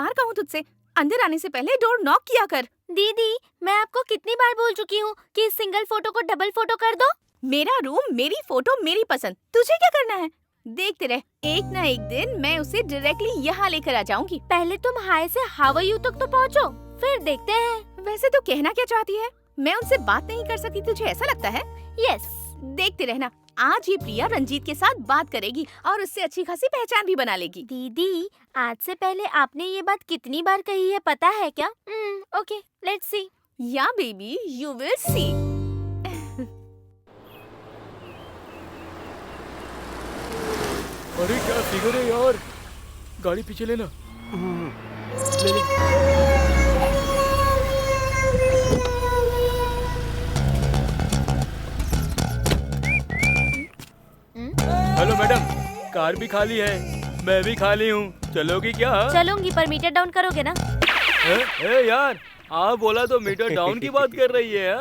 बाहर का हूँ तुझसे। अंदर आने से पहले डोर नॉक किया कर। दीदी, मैं आपको कितनी बार बोल चुकी हूँ कि इस सिंगल फोटो को डबल फोटो कर दो। मेरा रूम, मेरी फोटो, मेरी पसंद, तुझे क्या करना है? देखते रह, एक ना एक दिन मैं उसे डायरेक्टली यहाँ लेकर आ जाऊंगी। पहले तुम हाय से हाउ आर यू तक तो पहुँचो, फिर देखते हैं। वैसे तो कहना क्या चाहती है? मैं उनसे बात नहीं कर सकती, तुझे ऐसा लगता है? यस। देखते रहना, आज ये प्रिया रंजीत के साथ बात करेगी और उससे अच्छी खासी पहचान भी बना लेगी। दीदी, आज से पहले आपने ये बात कितनी बार कही है पता है क्या? Okay, let's see. या बेबी, यू विल सी। अरे क्या फिगर है यार, गाड़ी पीछे लेना। ले ले। हेलो मैडम, कार भी खाली है, मैं भी खाली हूँ, चलोगी क्या? चलूंगी, पर मीटर डाउन करोगे ना? ए यार, आप बोला तो मीटर डाउन की बात कर रही है।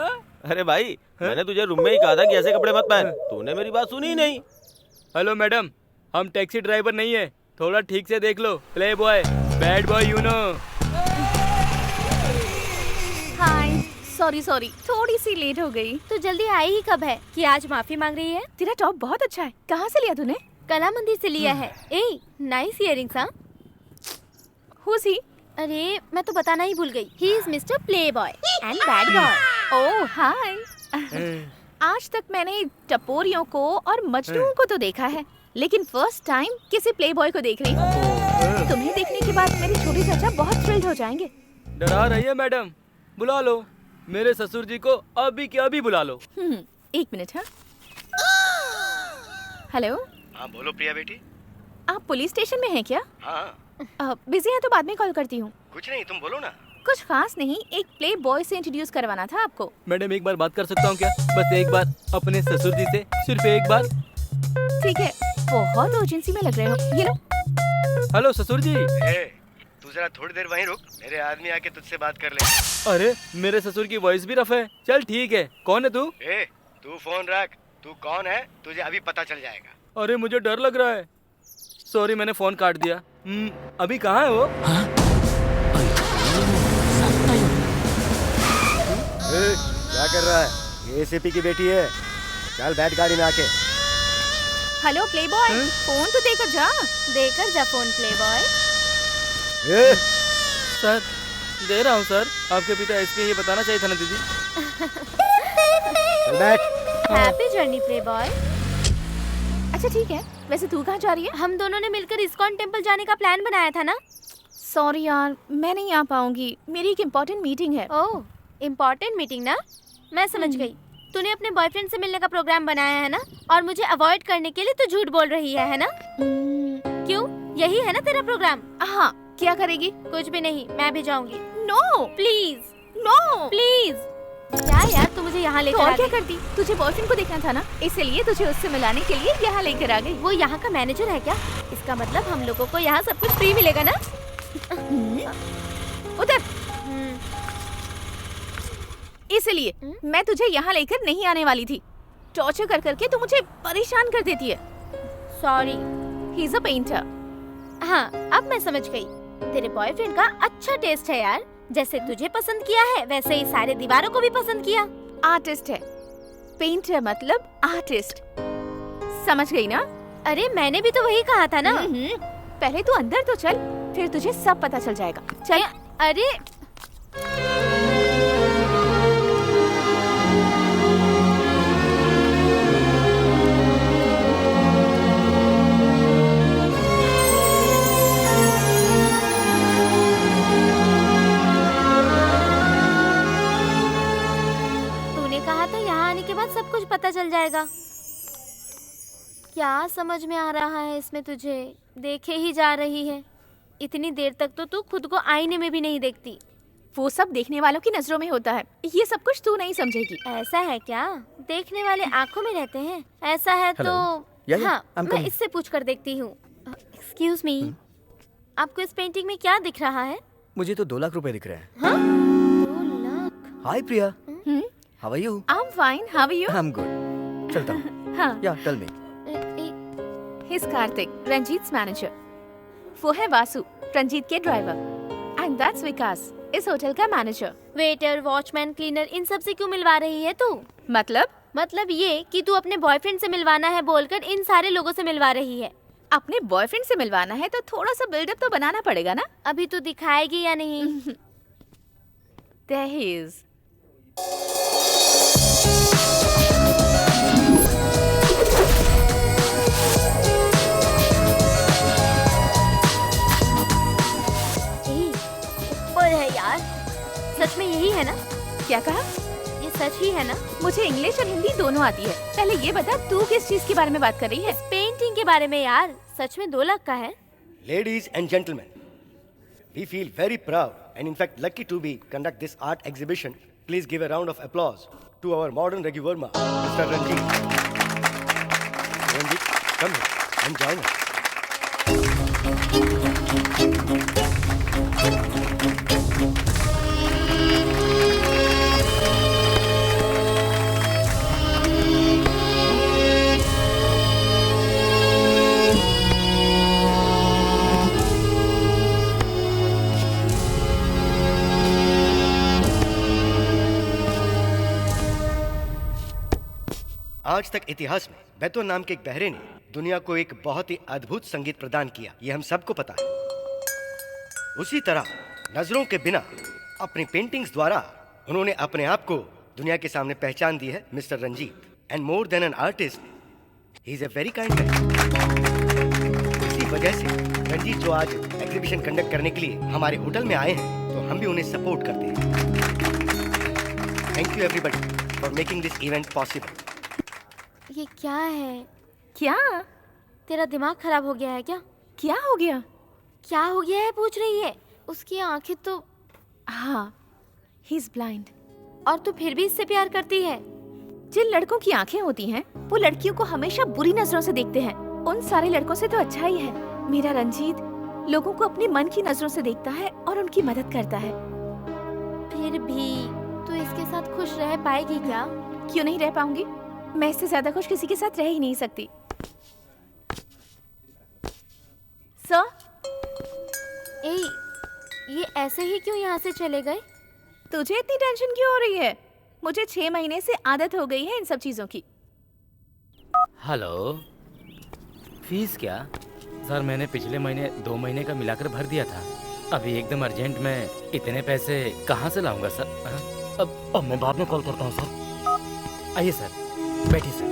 अरे भाई, मैंने तुझे रूम में ही कहा था कि ऐसे कपड़े मत पहन, तूने मेरी बात सुनी ही नहीं। हेलो मैडम, हम टैक्सी ड्राइवर नहीं है, थोड़ा ठीक से देख लो। Play boy, bad boy, you know. Hi, sorry, थोड़ी सी लेट हो गई। तो जल्दी आई ही कब है कि आज माफी मांग रही है? तेरा टॉप बहुत अच्छा है, कहाँ से लिया तूने? कला मंदिर से लिया है। ए, नाइस इयरिंग्स। हाँ, Who's he? अरे मैं तो बताना ही भूल गई। He is mister play boy and bad boy. Oh hi. आज तक मैंने टपोरियों को और मजनूओं को तो देखा है, लेकिन फर्स्ट टाइम किसी प्ले बॉय को देख रही हूँ। तुम्हें देखने के बाद मेरे छोटे चाचा बहुत थ्रिल्ड हो जाएंगे। डरा रही है मैडम, बुला लो मेरे ससुर जी को, अभी के अभी बुला लो। एक मिनट। हाँ, हेलो। हाँ बोलो प्रिया बेटी। आप पुलिस स्टेशन में हैं क्या? हाँ। बिजी हैं तो बाद में कॉल करती हूँ। कुछ नहीं, तुम बोलो ना। कुछ खास नहीं, एक प्ले बॉय से इंट्रोड्यूस करवाना था आपको। मैडम एक बार बात कर सकता हूँ क्या? बस एक बार अपने ससुर जी से, सिर्फ एक बार। ठीक है, बहुत अर्जेंसी में लग रहे हो, ये लो। हेलो ससुर जी। तू जरा थोड़ी देर वहीं रुक, मेरे आदमी आके तुझसे बात कर ले। अरे मेरे ससुर की वॉइस भी रफ है। चल ठीक है, कौन है तू? तू फोन रख, तू कौन है तुझे अभी पता चल जाएगा। अरे मुझे डर लग रहा है, सॉरी मैंने फोन काट दिया। अभी कहाँ है वो? क्या कर रहा है? ये एसीपी की बेटी है, चल बैठ गाड़ी में आके। हेलो प्ले बॉय, फोन तो देकर जा। देकर जा फोन प्ले बॉय। सर दे रहा हूँ सर, आपके पिता एसपी, ये बताना चाहिए था ना दीदी। चल बैठ। Happy journey play boy. अच्छा ठीक है, वैसे तू कहाँ जा रही है? हम दोनों ने मिलकर इस्कॉन टेम्पल जाने का प्लान बनाया था ना। सॉरी यार, मैं नहीं आ पाऊंगी, मेरी एक इम्पोर्टेंट मीटिंग है। ओह, इम्पोर्टेंट मीटिंग ना, मैं समझ गई। तूने अपने बॉयफ्रेंड से मिलने का प्रोग्राम बनाया है ना, और मुझे अवॉइड करने के लिए तू झूठ बोल रही है ना? क्यों, यही है ना तेरा प्रोग्राम? हाँ, क्या करेगी? कुछ भी नहीं, मैं भी जाऊंगी। No please, no please. क्या यार, तू मुझे यहाँ लेकर और आ क्या गई? करती? तुझे बॉयफ्रेंड को देखना था ना, इसलिए तुझे उससे मिलाने के लिए यहाँ लेकर आ गई। वो यहाँ का मैनेजर है क्या? इसका मतलब हम लोगों को यहाँ सब कुछ फ्री मिलेगा ना? उधर। इसलिए मैं तुझे यहाँ लेकर नहीं आने वाली थी। टॉर्चर कर करके तू मुझे परेशान कर देती है। Sorry. He is a painter. हाँ, अब मैं समझ गई। तेरे बॉयफ्रेंड का अच्छा टेस्ट है यार, जैसे तुझे पसंद किया है वैसे ही सारे दीवारों को भी पसंद किया। आर्टिस्ट है, पेंटर मतलब आर्टिस्ट, समझ गई ना? अरे मैंने भी तो वही कहा था ना। पहले तू अंदर तो चल, फिर तुझे सब पता चल जाएगा। चल। अरे तूने कहा था यहाँ आने के बाद सब कुछ पता चल जाएगा। क्या समझ में आ रहा है इसमें तुझे? देखे ही जा रही है। इतनी देर तक तो तू खुद को आईने में भी नहीं देखती। वो सब देखने वालों की नजरों में होता है, ये सब कुछ तू नहीं समझेगी। ऐसा है क्या? देखने वाले आंखों में रहते हैं। ऐसा है तो हाँ, मैं इससे पूछ कर देखती हूँ। एक्सक्यूज मी, आपको इस पेंटिंग में क्या दिख रहा है? मुझे तो 2 लाख रुपए दिख रहे हैं। हाँ? 2 lakh? Hi Priya, how are you? I am fine, how are you? I am good. चलता हूँ। हाँ, yeah tell me. He is Kartik, Ranjit's manager. वो है वासु, रंजीत के ड्राइवर। एंड दैट्स विकास, इस होटल का मैनेजर। वेटर, वॉचमैन, क्लीनर, इन सब से क्यों मिलवा रही है तू? मतलब ये कि तू अपने बॉयफ्रेंड से मिलवाना है बोलकर इन सारे लोगों से मिलवा रही है। अपने बॉयफ्रेंड से मिलवाना है तो थोड़ा सा बिल्डअप तो बनाना पड़ेगा ना। अभी तू दिखाएगी या नहीं? There he is. ऊपर है यार। सच में यही है ना? क्या कहा? ये सच ही है ना? मुझे इंग्लिश और हिंदी दोनों आती है। पहले ये बता तू किस चीज के बारे में बात कर रही है? पेंटिंग के बारे में यार। सच में 2 लाख का है? Ladies and gentlemen, we feel very proud and in fact lucky to be conduct this art exhibition. Please give a round of applause to our modern Raghu Verma, Mr. Ranjit. Ranjit, come here and join us. आज तक इतिहास में बेतो नाम के एक बहरे ने दुनिया को एक बहुत ही अद्भुत संगीत प्रदान किया, ये हम सबको पता है। उसी तरह नजरों के बिना अपनी पेंटिंग्स द्वारा उन्होंने अपने आप को दुनिया के सामने पहचान दी है mister Ranjit. And more than an artist, he is a very kind man. इसी वजह से रंजीत जो आज एग्जीबिशन कंडक्ट करने के लिए हमारे होटल में आए हैं, तो हम भी उन्हें सपोर्ट करते हैं। Thank you everybody for making this event possible. ये क्या है? क्या? तेरा दिमाग खराब हो गया है क्या? क्या हो गया? क्या हो गया है पूछ रही है। उसकी आंखें तो... हाँ, ही इज ब्लाइंड। और तू फिर भी इससे प्यार करती है? जिन लड़कों की आंखें होती हैं, वो लड़कियों को हमेशा बुरी नजरों से देखते हैं। उन सारे लड़कों से तो अच्छा ही है मेरा रंजीत लोगों को अपने मन की नजरों से देखता है और उनकी मदद करता है। फिर भी तू इसके साथ खुश रह पाएगी क्या? क्यों नहीं रह पाऊंगी? मैं इससे ज्यादा खुश किसी के साथ रह ही नहीं सकती। सर, ए, ये ऐसे ही क्यों यहाँ से चले गए? तुझे इतनी टेंशन क्यों हो रही है? मुझे 6 महीने से आदत हो गई है इन सब चीजों की। हेलो, फीस क्या? सर मैंने पिछले महीने 2 महीने का मिलाकर भर दिया था। अभी एकदम अर्जेंट में इतने पैसे कहाँ से लाऊंगा सर? अब मैं बाद में कॉल करता हूँ सर। आइए सर, बैठिए सर।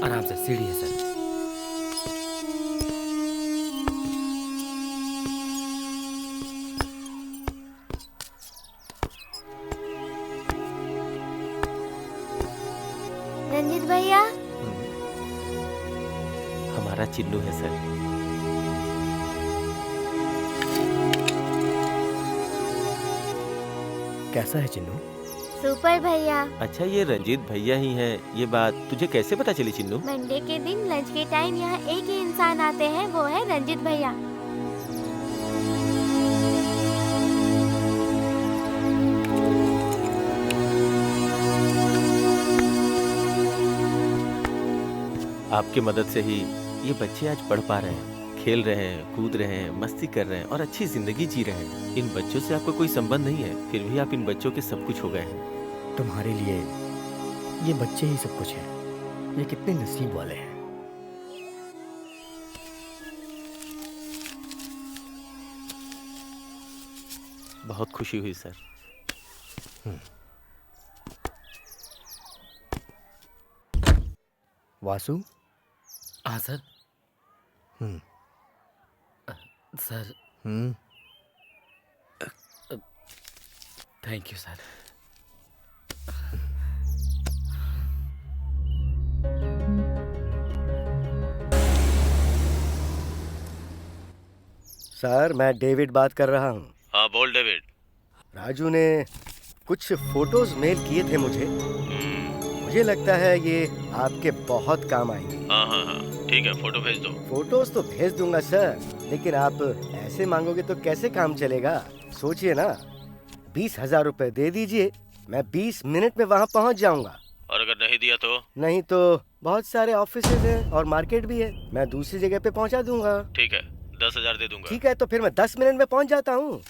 आराम से, सीढ़ी है सर। रंजीत भैया, हमारा चिल्लू है सर। कैसा है चिन्नू? सुपर भैया। अच्छा, ये रंजीत भैया ही हैं। ये बात तुझे कैसे पता चली चिन्नू? मंडे के दिन लंच के टाइम यहाँ एक ही इंसान आते हैं, वो है रंजीत भैया। आपकी मदद से ही ये बच्चे आज पढ़ पा रहे हैं, खेल रहे हैं, कूद रहे हैं, मस्ती कर रहे हैं और अच्छी जिंदगी जी रहे हैं। इन बच्चों से आपका कोई संबंध नहीं है, फिर भी आप इन बच्चों के सब कुछ हो गए हैं। तुम्हारे लिए ये बच्चे ही सब कुछ हैं। ये कितने नसीब वाले हैं। बहुत खुशी हुई सर। वासु? हाँ sir. Sir thank you sir. Sir, मैं डेविड बात कर रहा हूँ। हाँ बोल डेविड। राजू ने कुछ फोटोज मेल किए थे मुझे। मुझे लगता है ये आपके बहुत काम आएंगे। हाँ ठीक है, फोटो भेज दो। फोटोज तो भेज दूंगा सर, लेकिन आप ऐसे मांगोगे तो कैसे काम चलेगा? सोचिए ना, 20,000 रुपए दे दीजिए, मैं 20 मिनट में वहाँ पहुँच जाऊंगा। और अगर नहीं दिया तो? नहीं तो बहुत सारे ऑफिसेज हैं और मार्केट भी है, मैं दूसरी जगह पे पहुँचा दूंगा। ठीक है, 10,000 दे दूंगा। ठीक है, तो फिर मैं 10 मिनट में पहुँच जाता हूँ।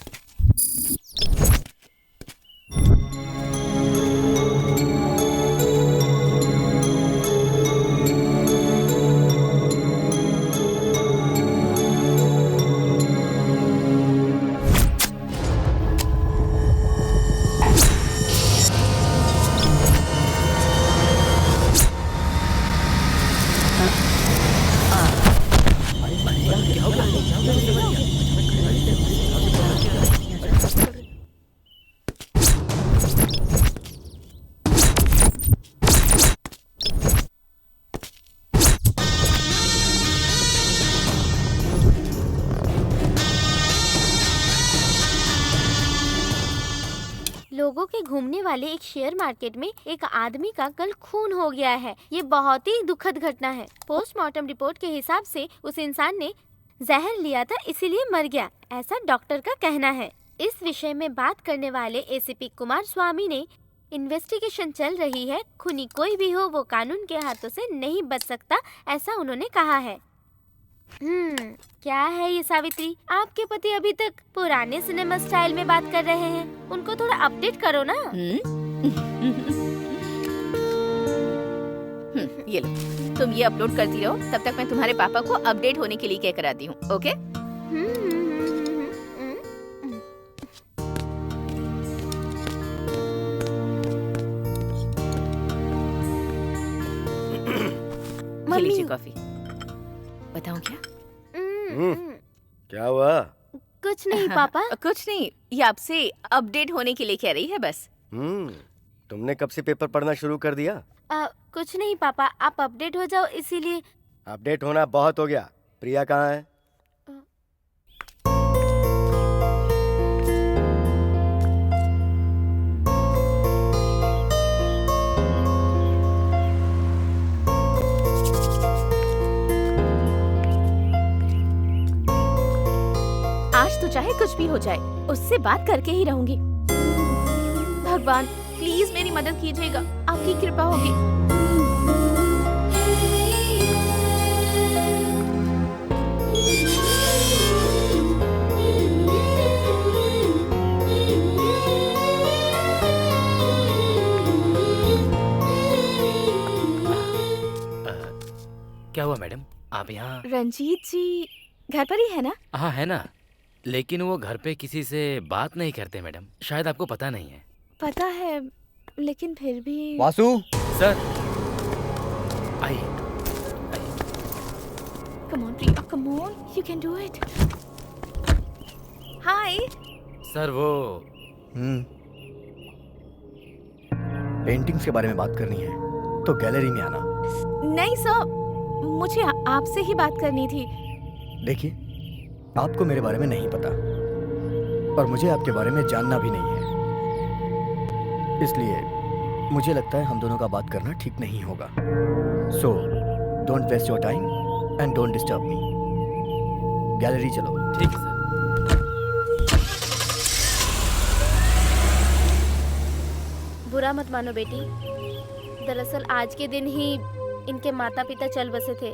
लोगों के घूमने वाले एक शेयर मार्केट में एक आदमी का कल खून हो गया है। ये बहुत ही दुखद घटना है। पोस्टमार्टम रिपोर्ट के हिसाब से उस इंसान ने जहर लिया था, इसीलिए मर गया, ऐसा डॉक्टर का कहना है। इस विषय में बात करने वाले एसीपी कुमार स्वामी ने इन्वेस्टिगेशन चल रही है, खूनी कोई भी हो वो कानून के हाथों से नहीं बच सकता, ऐसा उन्होंने कहा है। क्या है ये सावित्री, आपके पति अभी तक पुराने सिनेमा स्टाइल में बात कर रहे हैं, उनको थोड़ा अपडेट करो ना। ये लो, तुम ये अपलोड करती रहो, तब तक मैं तुम्हारे पापा को अपडेट होने के लिए क्या कराती हूँ। ओके? ये लीजिए कॉफी। बताऊं क्या? क्या हुआ? कुछ नहीं पापा। कुछ नहीं, ये आपसे अपडेट होने के लिए कह रही है बस। तुमने कब से पेपर पढ़ना शुरू कर दिया? कुछ नहीं पापा, आप अपडेट हो जाओ इसीलिए। अपडेट होना बहुत हो गया। प्रिया कहाँ है? आज तो चाहे कुछ भी हो जाए, उससे बात करके ही रहूंगी। भगवान प्लीज मेरी मदद कीजिएगा, आपकी कृपा होगी। क्या हुआ मैडम, आप यहाँ? रंजीत जी घर पर ही है ना? हाँ है ना, लेकिन वो घर पे किसी से बात नहीं करते मैडम, शायद आपको पता नहीं है। पता है, लेकिन फिर भी। वासु सर आइए। Come on Priya, come on, you can do it. Hi. Sir वो पेंटिंग्स के बारे में बात करनी है तो गैलरी में आना। नहीं सर, मुझे आपसे ही बात करनी थी। देखिए, आपको मेरे बारे में नहीं पता और मुझे आपके बारे में जानना भी नहीं है, इसलिए मुझे लगता है हम दोनों का बात करना ठीक नहीं होगा। So don't waste your time and don't disturb me. Gallery चलो। ठीक है सर। बुरा मत मानो बेटी, दरअसल आज के दिन ही इनके माता पिता चल बसे थे,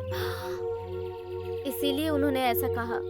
इसीलिए उन्होंने ऐसा कहा।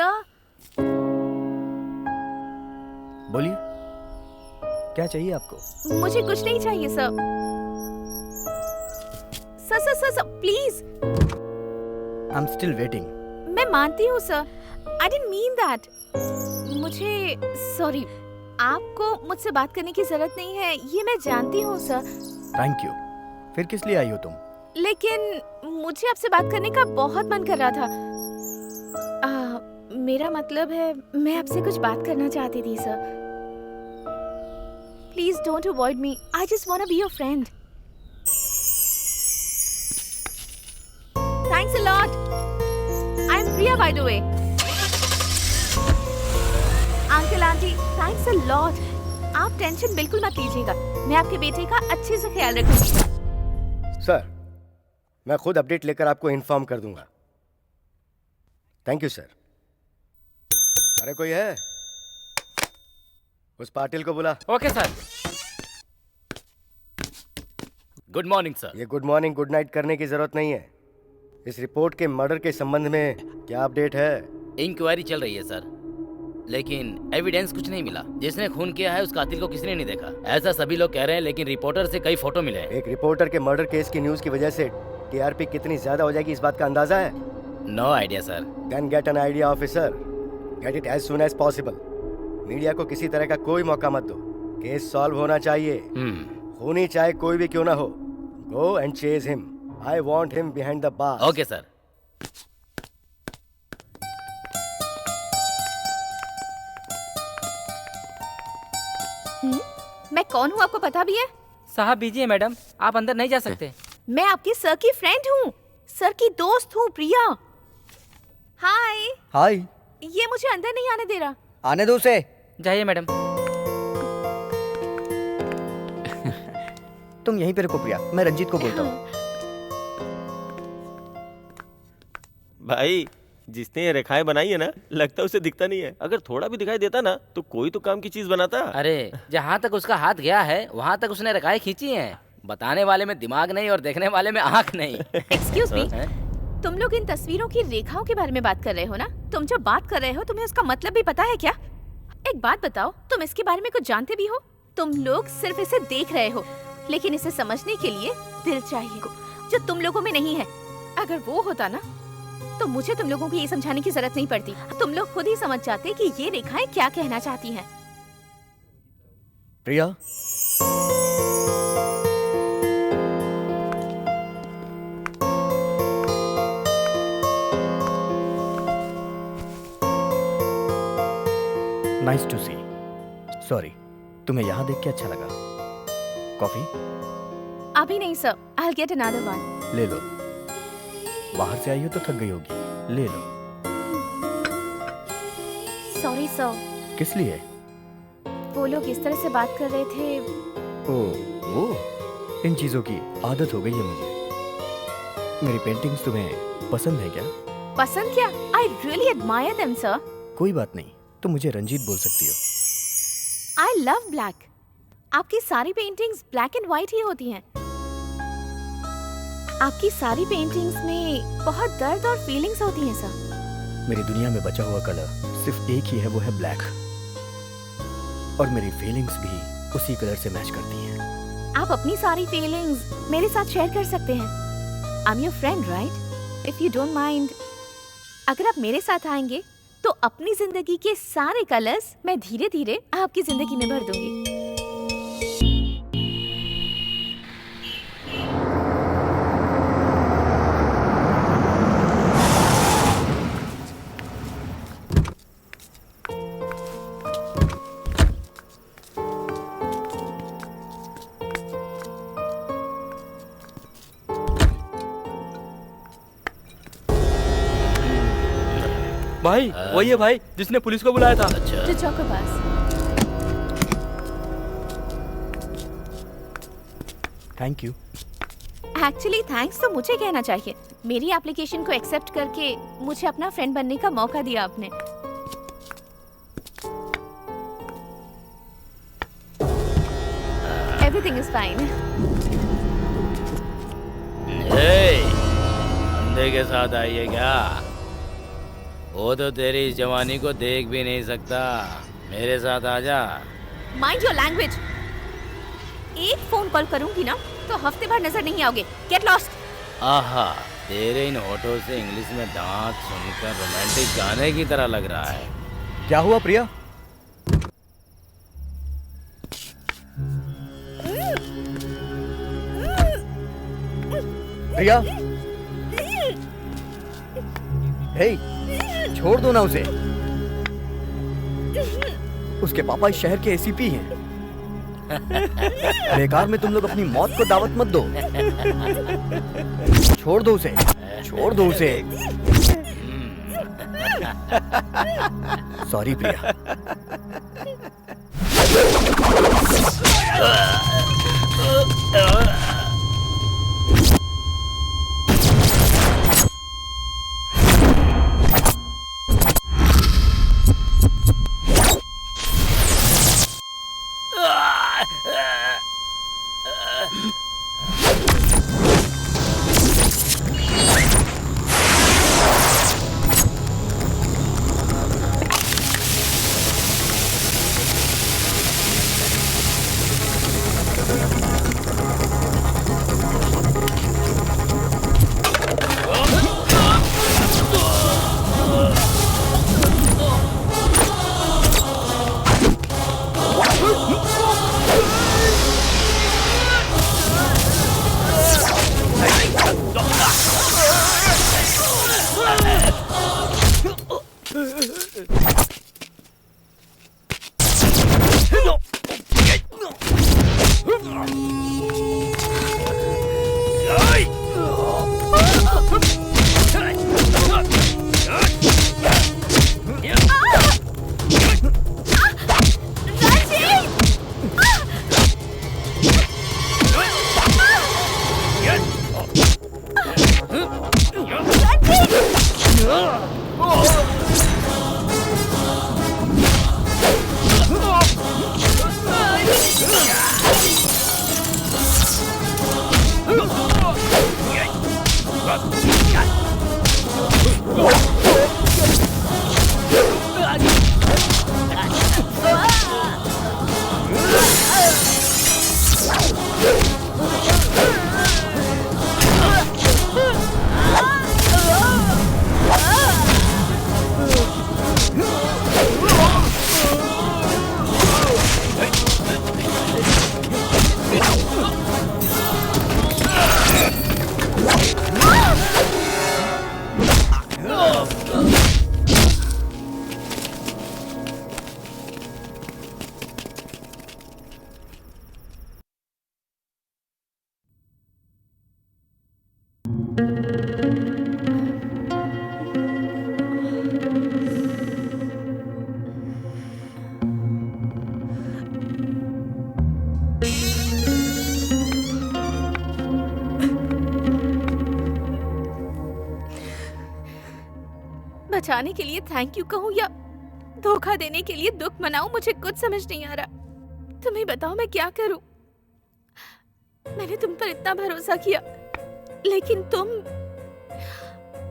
सर। बोलिए, क्या चाहिए आपको? मुझे कुछ नहीं चाहिए sir. Sir sir sir sir please. I am still waiting. मैं मानती हूँ sir, I didn't mean that. मुझे सॉरी, आपको मुझसे बात करने की जरूरत नहीं है, ये मैं जानती हूँ सर। Thank you. फिर किस लिए आई हो तुम? लेकिन मुझे आपसे बात करने का बहुत मन कर रहा था। मेरा मतलब है, मैं आपसे कुछ बात करना चाहती थी sir. Please don't avoid me, I just want to be your friend. Thanks a lot. I am Priya by the way. Uncle aunty, thanks a lot. आप टेंशन बिल्कुल मत लीजिएगा, मैं आपके बेटे का अच्छे से ख्याल रखूंगी। सर, मैं खुद अपडेट लेकर आपको इन्फॉर्म कर दूंगा। Thank you sir. अरे कोई है? उस पाटिल को बुला। Okay sir. Good morning sir. ये गुड मॉर्निंग गुड नाइट करने की जरूरत नहीं है। इस रिपोर्ट के मर्डर के संबंध में क्या अपडेट है? इंक्वायरी चल रही है सर, लेकिन एविडेंस कुछ नहीं मिला। जिसने खून किया है उस कातिल को किसी ने नहीं देखा, ऐसा सभी लोग कह रहे हैं, लेकिन रिपोर्टर से कई फोटो मिले हैं। एक रिपोर्टर के मर्डर केस की न्यूज की वजह से टीआरपी कितनी ज्यादा हो जाएगी, इस बात का अंदाजा है? No idea sir. Then get an idea officer, get it as soon as possible. Media को किसी तरह का कोई मौका मत दो, केस सॉल्व होना चाहिए। खूनी चाहे कोई भी क्यों ना हो, go and chase him. I want him behind the bar. Okay sir. मैं कौन हूँ आपको पता भी है? साहब बिजी है मैडम, आप अंदर नहीं जा सकते। मैं आपकी सर की फ्रेंड हूँ, सर की दोस्त हूँ, प्रिया। हाय। हाय। ये मुझे अंदर नहीं आने दे रहा। आने दो उसे। जाइए मैडम। तुम यहीं पे रुको प्रिया, मैं रंजीत को बोलता हूँ। भाई, जिसने ये रेखाएं बनाई है ना, लगता उसे दिखता नहीं है। अगर थोड़ा भी दिखाई देता ना तो कोई तो काम की चीज बनाता। अरे जहाँ तक उसका हाथ गया है वहाँ तक उसने रेखाएं खींची हैं। बताने वाले में दिमाग नहीं और देखने वाले में आँख नहीं। एक्सक्यूज मी, तुम लोग इन तस्वीरों की रेखाओं के बारे में बात कर रहे हो ना? तुम जो बात कर रहे हो तुम्हें उसका मतलब भी पता है क्या? एक बात बताओ, तुम इसके बारे में कुछ जानते भी हो? तुम लोग सिर्फ इसे देख रहे हो, लेकिन इसे समझने के लिए दिल चाहिए, जो तुम लोगों में नहीं है। अगर वो होता ना तो मुझे तुम लोगों को ये समझाने की जरूरत नहीं पड़ती। तुम लोग खुद ही समझ जाते कि ये रेखाएं क्या कहना चाहती हैं। प्रिया, नाइस टू सी। सॉरी, तुम्हें यहाँ देख के अच्छा लगा। कॉफी? अभी नहीं sir, I'll get another one। ले लो। बाहर से आई हो तो थक गई होगी, ले लो। Sorry sir. किस लिए? वो लोग इस तरह से बात कर रहे थे। वो इन चीजों की आदत हो गई है मुझे। मेरी पेंटिंग्स तुम्हें पसंद है क्या? पसंद क्या? I really admire them sir। कोई बात नहीं, तुम मुझे रंजीत बोल सकती हो। I love black। आपकी सारी पेंटिंग्स ब्लैक एंड व्हाइट ही होती हैं। आपकी सारी पेंटिंग्स में बहुत दर्द और फीलिंग्स होती हैं सर। मेरी दुनिया में बचा हुआ कलर सिर्फ एक ही है, वो है ब्लैक। और मेरी फीलिंग्स भी उसी कलर से मैच करती हैं। आप अपनी सारी फीलिंग्स मेरे साथ शेयर कर सकते हैं। I am your friend right? If you don't mind, अगर आप मेरे साथ आएंगे तो अपनी जिंदगी के सारे कलर्स मैं धीरे धीरे आपकी जिंदगी में भर दूंगी। भाई वही है भाई जिसने पुलिस को बुलाया था। अच्छा। जो चौक के पास। Thank you. एक्चुअली थैंक्स तो मुझे कहना चाहिए। मेरी एप्लीकेशन को एक्सेप्ट करके मुझे अपना फ्रेंड बनने का मौका दिया आपने। Everything is fine. अंधे के साथ आई है क्या? वो तो तेरी इस जवानी को देख भी नहीं सकता। मेरे साथ आजा। Mind your language. एक फोन कॉल करूंगी ना तो हफ्ते भर नजर नहीं आओगे। Get lost. आहा, तेरे इन होठों से इंग्लिश में डांट सुनकर रोमांटिक गाने की तरह लग रहा है। क्या हुआ प्रिया? प्रिया, हे, छोड़ दो ना उसे। उसके पापा इस शहर के एसीपी हैं। बेकार में तुम लोग अपनी मौत को दावत मत दो। छोड़ दो उसे, छोड़ दो उसे। सॉरी प्रिया। बचाने के लिए थैंक यू कहूँ या धोखा देने के लिए दुख मनाऊं, मुझे कुछ समझ नहीं आ रहा। तुम्हें बताओ मैं क्या करूं? मैंने तुम पर इतना भरोसा किया, लेकिन तुम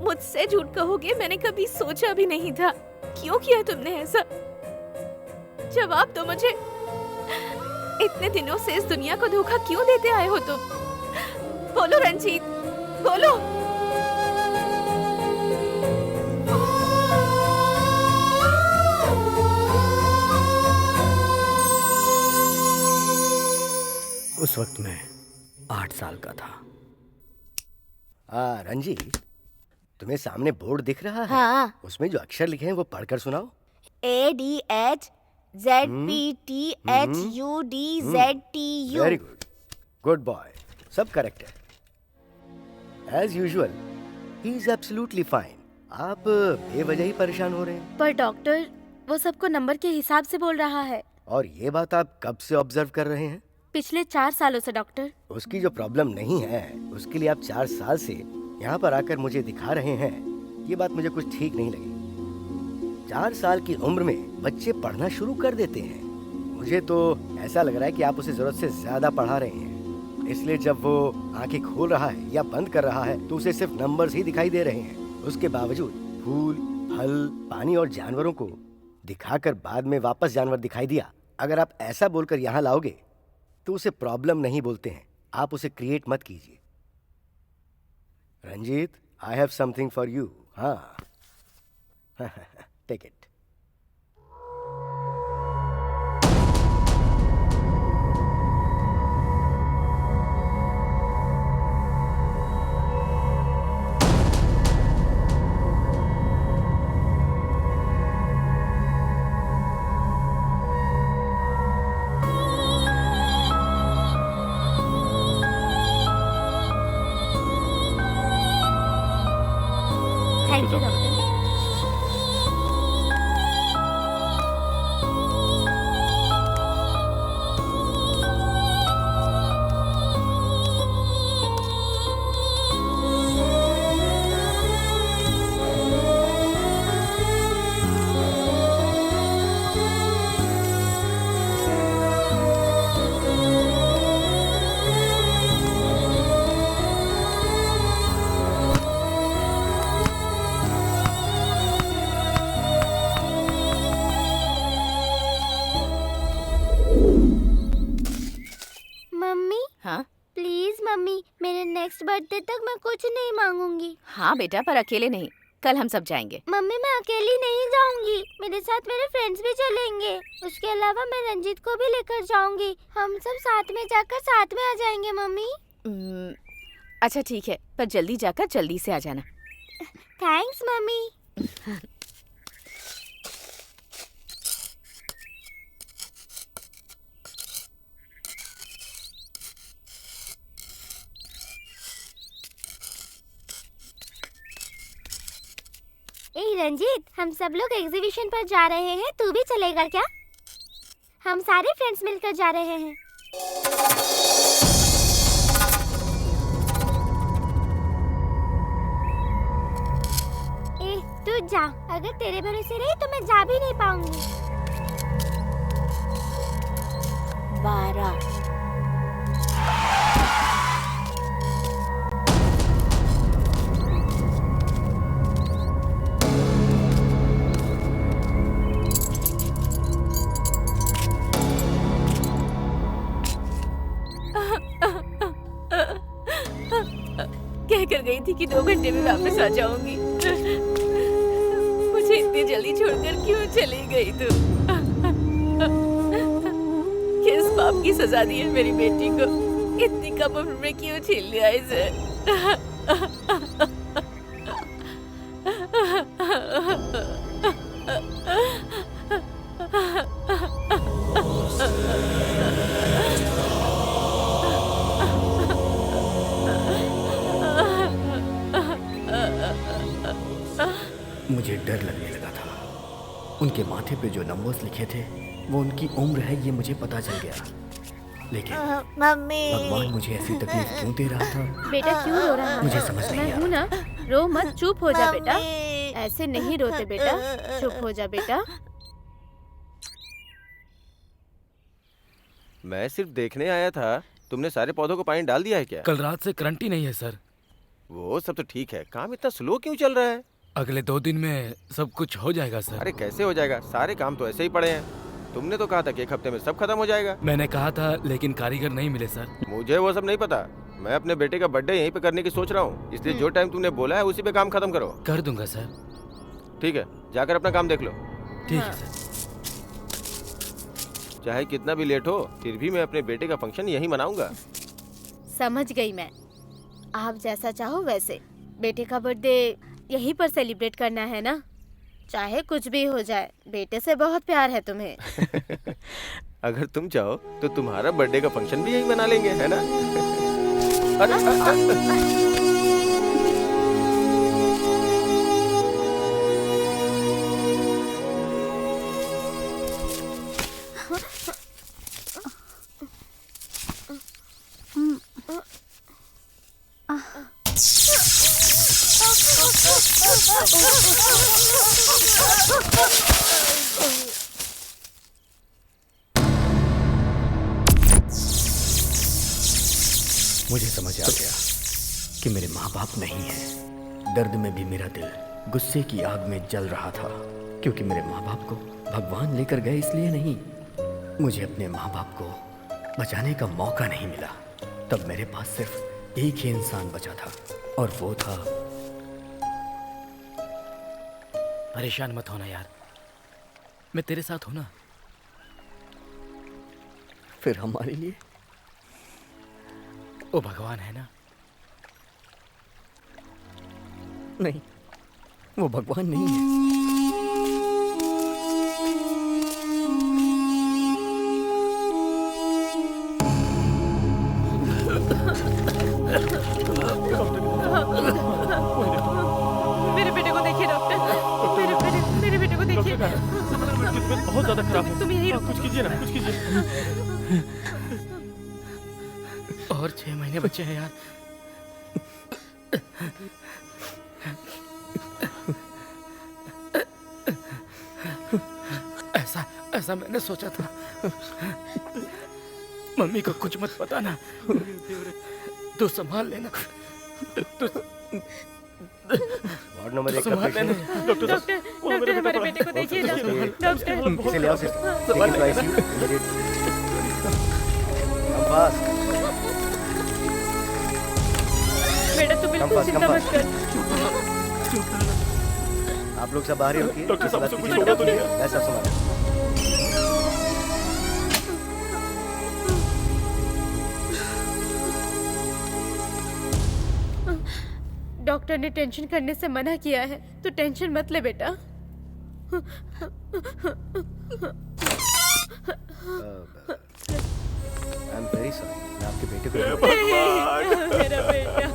मुझसे झूठ कहोगे मैंने कभी सोचा भी नहीं था। क्यों किया तुमने ऐसा? जवाब दो मुझे। इतने दिनों से इस दुनिया को धोखा क्यों देते आए हो तुम? बोलो रंजीत, बोलो। उस वक्त मैं 8 साल का था। रंजीत, तुम्हें सामने बोर्ड दिख रहा है? हाँ। उसमें जो अक्षर लिखे हैं वो पढ़कर सुनाओ। ADHZPTHUDZTU। Very good, good boy, सब करेक्ट है। As usual he is absolutely fine. आप बेवजह ही परेशान हो रहे हैं। पर डॉक्टर, वो सबको नंबर के हिसाब से बोल रहा है। और ये बात आप कब से ऑब्जर्व कर रहे हैं? पिछले 4 सालों से डॉक्टर। उसकी जो प्रॉब्लम नहीं है उसके लिए आप 4 साल से यहाँ पर आकर मुझे दिखा रहे हैं, ये बात मुझे कुछ ठीक नहीं लगी। 4 साल की उम्र में बच्चे पढ़ना शुरू कर देते हैं। मुझे तो ऐसा लग रहा है कि आप उसे जरूरत से ज्यादा पढ़ा रहे हैं, इसलिए जब वो आंखें खोल रहा है या बंद कर रहा है तो उसे सिर्फ नंबर्स ही दिखाई दे रहे हैं। उसके बावजूद फूल फल, पानी और जानवरों को दिखाकर बाद में वापस जानवर दिखाई दिया, अगर आप ऐसा बोलकर यहाँ लाओगे तो उसे प्रॉब्लम नहीं बोलते हैं। आप उसे क्रिएट मत कीजिए। Ranjit, I have something for you. हाँ, take it. Thank you doctor. मम्मी, हाँ प्लीज मम्मी, मेरे नेक्स्ट बर्थडे तक मैं कुछ नहीं मांगूंगी। हाँ बेटा, पर अकेले नहीं, कल हम सब जाएंगे। मम्मी, मैं अकेली नहीं जाऊंगी, मेरे साथ मेरे फ्रेंड्स भी चलेंगे। उसके अलावा मैं रंजीत को भी लेकर जाऊंगी। हम सब साथ में जाकर साथ में आ जाएंगे मम्मी। अच्छा ठीक है, पर जल्दी जाकर जल्दी से आ जाना। Thanks mummy. ए रंजीत, हम सब लोग एग्जीबिशन पर जा रहे हैं, तू भी चलेगा क्या? हम सारे फ्रेंड्स मिलकर जा रहे हैं। ए तू जा, अगर तेरे भरोसे रही तो मैं जा भी नहीं पाऊंगी। 12 कहकर गई थी कि 2 घंटे में वापस आ जाऊंगी। मुझे इतनी जल्दी छोड़कर क्यों चली गई तू? किस पाप की सजा दी है मेरी बेटी को? इतनी कम उम्र में क्यों छीन लिया इसे? मुझे डर लगने लगा था। उनके माथे पे जो नंबर्स लिखे थे वो उनकी उम्र है, ये मुझे पता चल गया। लेकिन मम्मी, भगवान मुझे ऐसी तकलीफ क्यों दे रहा था, बेटा क्यों रो रहा है? मुझे समझ नहीं मैं आ हूँ रहा। ना, रो मत, चुप हो जा बेटा। ऐसे नहीं रोते बेटा, चुप हो जा बेटा। मैं सिर्फ देखने आया था। तुमने सारे पौधों को पानी डाल दिया है क्या? कल रात से करंट ही नहीं है सर। वो सब तो ठीक है, काम इतना स्लो क्यों चल रहा है? अगले 2 दिन में सब कुछ हो जाएगा सर। अरे कैसे हो जाएगा, सारे काम तो ऐसे ही पड़े हैं। तुमने तो कहा था कि 1 हफ्ते में सब खत्म हो जाएगा। मैंने कहा था, लेकिन कारीगर नहीं मिले सर। मुझे वो सब नहीं पता। मैं अपने बेटे का बर्थडे यहीं पे करने की सोच रहा हूँ, इसलिए जो टाइम तुमने बोला है उसी पे काम खत्म करो। कर दूंगा सर। ठीक है, जाकर अपना काम देख लो। ठीक है सर। चाहे कितना भी लेट हो, फिर भी मैं अपने बेटे का फंक्शन यहीं मनाऊंगा। समझ गई मैं, आप जैसा चाहो वैसे। बेटे का बर्थडे यहीं पर सेलिब्रेट करना है ना? चाहे कुछ भी हो जाए, बेटे से बहुत प्यार है तुम्हें। अगर तुम चाहो तो तुम्हारा बर्थडे का फंक्शन भी यहीं मना लेंगे, है ना? अरे मुझे समझ आ गया कि मेरे माँ बाप नहीं है। दर्द में भी मेरा दिल गुस्से की आग में जल रहा था, क्योंकि मेरे माँ बाप को भगवान लेकर गए इसलिए नहीं, मुझे अपने माँ बाप को बचाने का मौका नहीं मिला। तब मेरे पास सिर्फ एक ही इंसान बचा था, और वो था। परेशान मत होना यार, मैं तेरे साथ हूं ना। फिर हमारे लिए वो भगवान है ना। नहीं, वो भगवान नहीं है। मेरे बेटे को देखिए डॉक्टर, मेरे बेटे को देखिए। बहुत ज्यादा खराब है। तुम यही कुछ कीजिए ना, कुछ कीजिए। और 6 महीने बचे हैं यार। ऐसा मैंने सोचा था। मम्मी को कुछ मत बताना, तू संभाल लेना। वार्ड नंबर 1 का संभाल पेशेंट। लेना। डॉक्टर हमारे बेटे को देखिए डॉक्टर। इसे ले आओ sister, take it to ICU immediately. Come fast, बेटा तू बिल्कुल चिंता मत कर। आप लोग सब बाहर ही रुकिए। डॉक्टर साहब, इस बात कुछ की होगा तो नहीं? वैसा संभालो। डॉक्टर ने टेंशन करने से मना किया है, तो टेंशन मत ले बेटा। आई एम वेरी सॉरी, मैं आपके बेटे को मेरा बेटा, मेरा बेटा।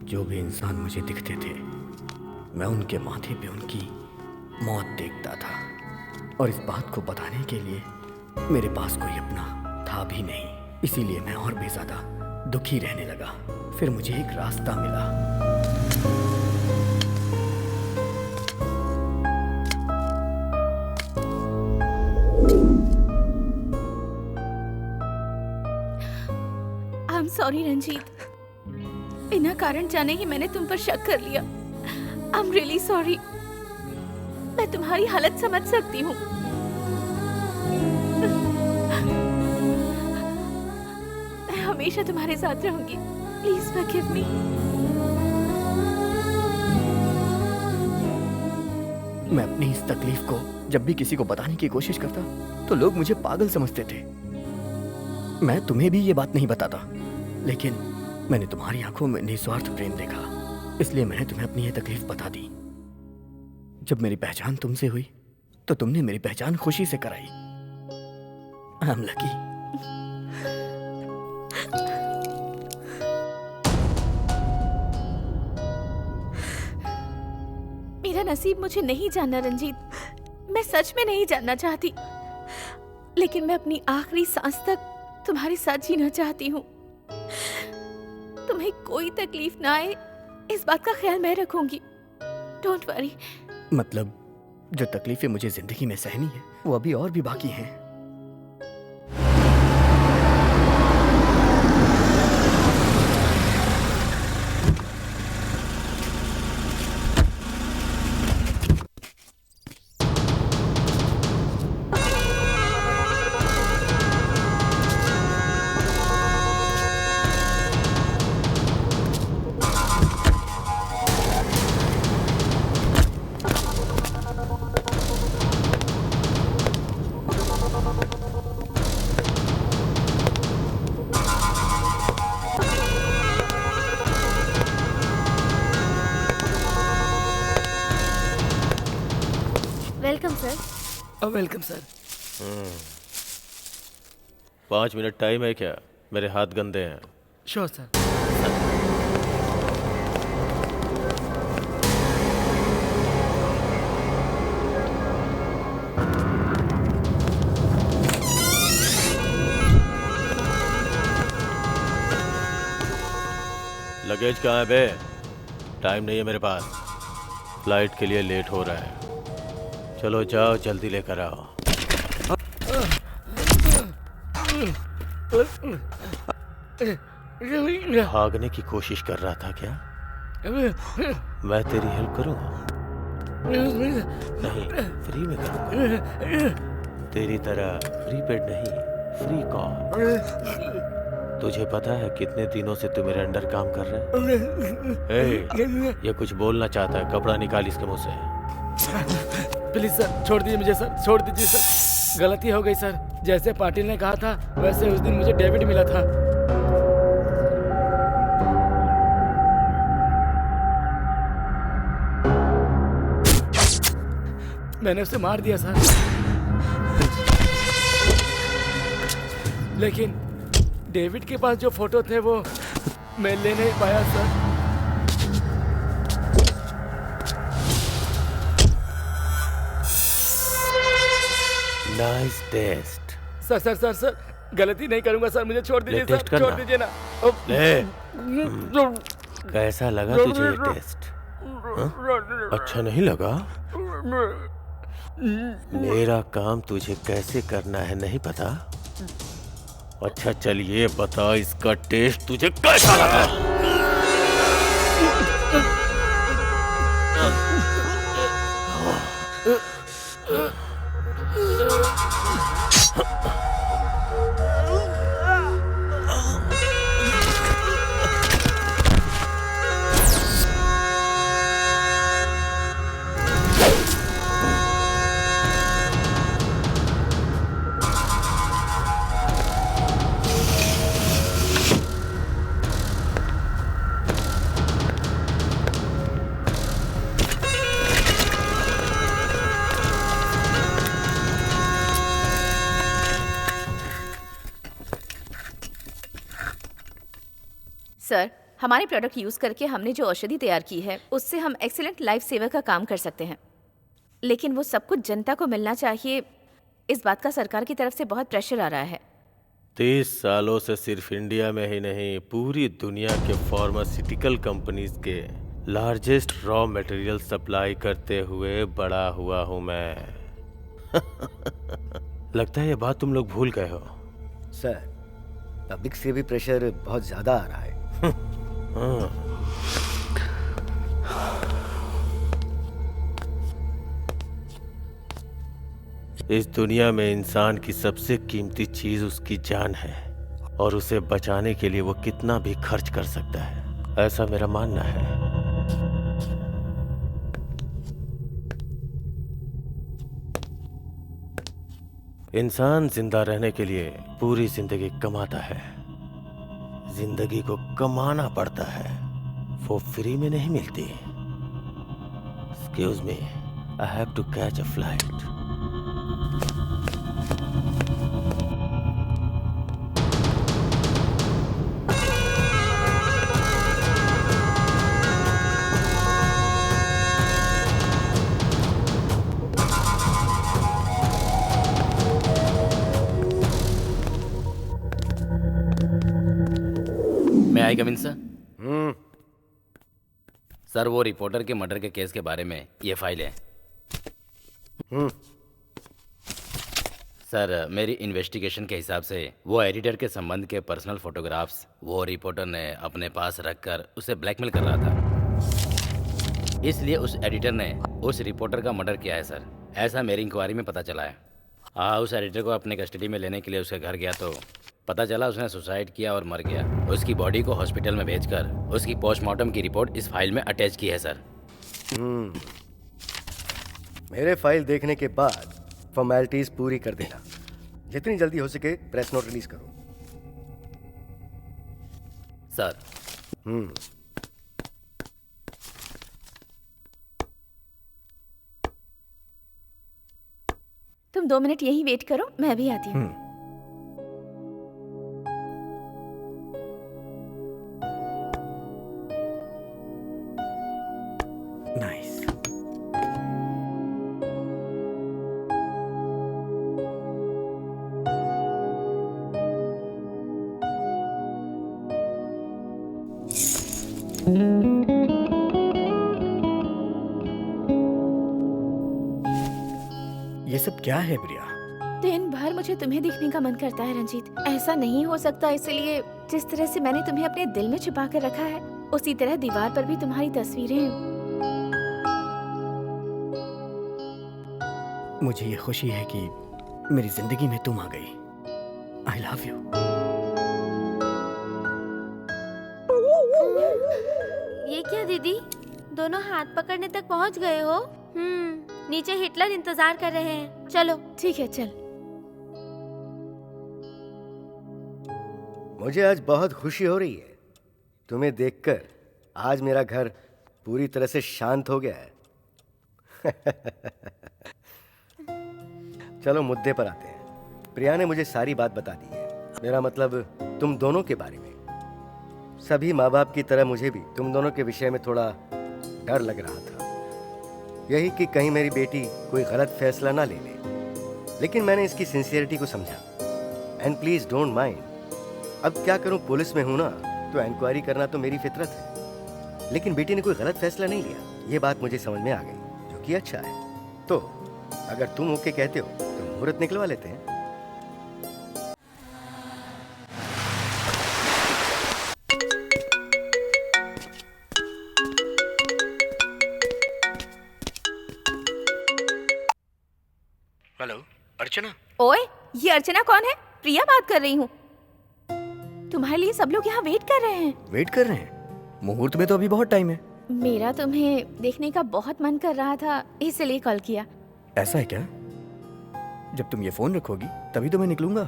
जो भी इंसान मुझे दिखते थे, मैं उनके माथे पे उनकी मौत देखता था, और इस बात को बताने के लिए मेरे पास कोई अपना था भी नहीं। इसीलिए मैं और भी ज्यादा दुखी रहने लगा। फिर मुझे एक रास्ता मिला। आई एम सॉरी रंजीत, बिना कारण जाने ही मैंने तुम पर शक कर लिया। I am really sorry. मैं तुम्हारी हालत समझ सकती हूँ। मैं हमेशा तुम्हारे साथ रहूंगी। Please forgive me. मैं अपनी इस तकलीफ को जब भी किसी को बताने की कोशिश करता, तो लोग मुझे पागल समझते थे। मैं तुम्हें भी ये बात नहीं बताता, लेकिन मैंने तुम्हारी आंखों में निस्वार्थ प्रेम देखा, इसलिए मैंने तुम्हें अपनी ये तकलीफ बता दी। जब मेरी पहचान तुमसे हुई, तो तुमने मेरी पहचान खुशी से कराई। I am lucky. मेरा नसीब मुझे नहीं जानना रंजीत। मैं सच में नहीं जानना चाहती, लेकिन मैं अपनी आखिरी सांस तक तुम्हारे साथ जीना चाहती हूँ। तुम्हें कोई तकलीफ ना आए, इस बात का ख्याल मैं रखूंगी। Don't worry. मतलब जो तकलीफें मुझे जिंदगी में सहनी है, वो अभी और भी बाकी हैं। Welcome sir. Welcome sir. 5 minute time है क्या? मेरे हाथ गंदे हैं। Sure sir. लगेज कहाँ है बे? टाइम नहीं है मेरे पास। फ्लाइट के लिए लेट हो रहा है। चलो जाओ, जल्दी लेकर आओ। भागने की कोशिश कर रहा था क्या? मैं तेरी हेल्प करूंगा? नहीं, फ्री में करूंगा। तेरी तरह प्रीपेड नहीं, फ्री कॉल। तुझे पता है कितने दिनों से तू मेरे अंडर काम कर रहा है? ये कुछ बोलना चाहता है, कपड़ा निकाल इसके मुंह से। प्लीज सर, छोड़ दीजिए मुझे सर, छोड़ दीजिए सर। गलती हो गई सर। जैसे पाटिल ने कहा था वैसे उस दिन मुझे डेविड मिला था। मैंने उसे मार दिया सर, लेकिन डेविड के पास जो फोटो थे वो मैं ले नहीं पाया sir. Nice test. Sir sir sir sir, गलती नहीं करूंगा सर, मुझे छोड़ दीजिए टेस्ट सर, छोड़ करना। दीजिए ना। ले। कैसा लगा तुझे ये टेस्ट? अच्छा नहीं लगा? मेरा काम तुझे कैसे करना है नहीं पता? अच्छा चल ये बता, इसका टेस्ट तुझे कैसा लगा? सर, हमारे प्रोडक्ट यूज करके हमने जो औषधि तैयार की है उससे हम एक्सीलेंट लाइफ सेवर का काम कर सकते हैं, लेकिन वो सब कुछ जनता को मिलना चाहिए। इस बात का सरकार की तरफ से बहुत प्रेशर आ रहा है। 30 सालों से सिर्फ इंडिया में ही नहीं, पूरी दुनिया के फार्मास्यूटिकल कंपनीज के लार्जेस्ट रॉ मटेरियल सप्लाई करते हुए बड़ा हुआ हूं मैं। लगता है ये बात तुम लोग भूल गए हो। सर, पब्लिक से भी प्रेशर बहुत ज्यादा आ रहा है। इस दुनिया में इंसान की सबसे कीमती चीज उसकी जान है, और उसे बचाने के लिए वो कितना भी खर्च कर सकता है, ऐसा मेरा मानना है। इंसान जिंदा रहने के लिए पूरी जिंदगी कमाता है। जिंदगी को कमाना पड़ता है, वो फ्री में नहीं मिलती। Excuse me, I have to catch a flight. May I come in sir? Sir, वो रिपोर्टर के मर्डर के केस के बारे में ये फाइल है। सर, मेरी इन्वेस्टिगेशन के हिसाब से वो एडिटर के संबंध के पर्सनल फोटोग्राफ्स वो रिपोर्टर ने अपने पास रखकर उसे ब्लैकमेल कर रहा था, इसलिए उस एडिटर ने उस रिपोर्टर का मर्डर किया है सर। ऐसा मेरी इंक्वायरी में पता चला है। उस एडिटर को अपने कस्टडी में लेने के लिए उसके घर गया तो पता चला उसने सुसाइड किया और मर गया। उसकी बॉडी को हॉस्पिटल में भेजकर उसकी पोस्टमार्टम की रिपोर्ट इस फाइल में अटैच की है सर। मेरे फाइल देखने के बाद फॉर्मेलिटीज पूरी कर देना। जितनी जल्दी हो सके प्रेस नोट रिलीज करो। सर, तुम 2 मिनट यहीं वेट करो, मैं भी आती हूँ। नाइस। ये सब क्या है प्रिया? दिन भर मुझे तुम्हें देखने का मन करता है रंजीत। ऐसा नहीं हो सकता, इसलिए जिस तरह से मैंने तुम्हें अपने दिल में छिपा कर रखा है, उसी तरह दीवार पर भी तुम्हारी तस्वीरें हैं। मुझे ये खुशी है कि मेरी जिंदगी में तुम आ गई। I love you. ये क्या दीदी, दोनों हाथ पकड़ने तक पहुंच गए हो? नीचे हिटलर इंतजार कर रहे हैं। चलो। ठीक है, चल। मुझे आज बहुत खुशी हो रही है तुम्हें देखकर। आज मेरा घर पूरी तरह से शांत हो गया है। चलो मुद्दे पर आते हैं। प्रिया ने मुझे सारी बात बता दी है। मेरा मतलब तुम दोनों के बारे में। सभी माँ बाप की तरह मुझे भी तुम दोनों के विषय में थोड़ा डर लग रहा था, यही कि कहीं मेरी बेटी कोई गलत फैसला ना ले ले। लेकिन मैंने इसकी सिंसियरिटी को समझा। And please don't mind. अब क्या करूं, पुलिस में हूं ना, तो इंक्वायरी करना तो मेरी फितरत है। लेकिन बेटी ने कोई गलत फैसला नहीं लिया, ये बात मुझे समझ में आ गई, जो कि अच्छा है। तो अगर तुम ओके कहते हो तो मुहूर्त निकलवा लेते हैं। हेलो अर्चना। ओए, ये अर्चना कौन है? प्रिया बात कर रही हूँ। तुम्हारे लिए सब लोग यहाँ वेट कर रहे हैं। वेट कर रहे हैं? मुहूर्त में तो अभी बहुत टाइम है। मेरा तुम्हें देखने का बहुत मन कर रहा था, इसलिए कॉल किया। ऐसा है क्या? जब तुम ये फोन रखोगी तभी तो मैं निकलूंगा।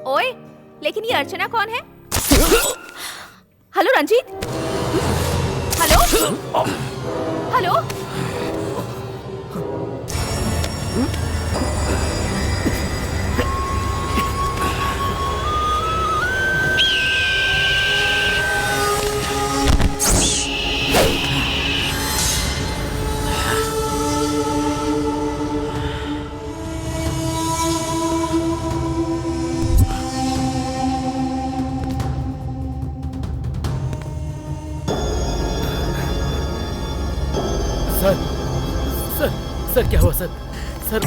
ओए, लेकिन ये अर्चना कौन है? Hello Ranjit. Hello hello. Sir क्या हुआ sir? Sir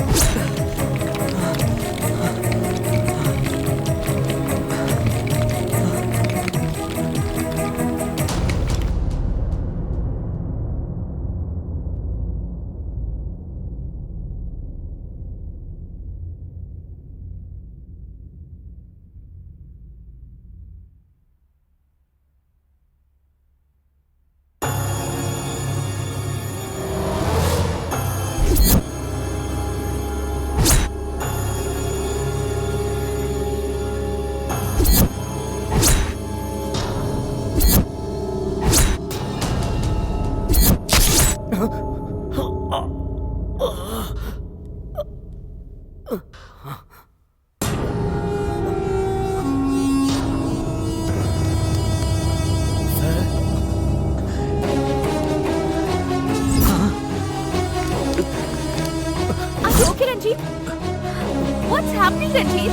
What's happening, Ranjit?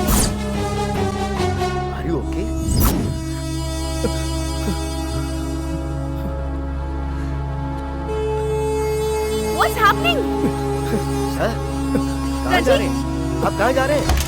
Are you okay? What's happening? Sir, कहाँ जा रहे हैं? आप कहाँ जा रहे हैं?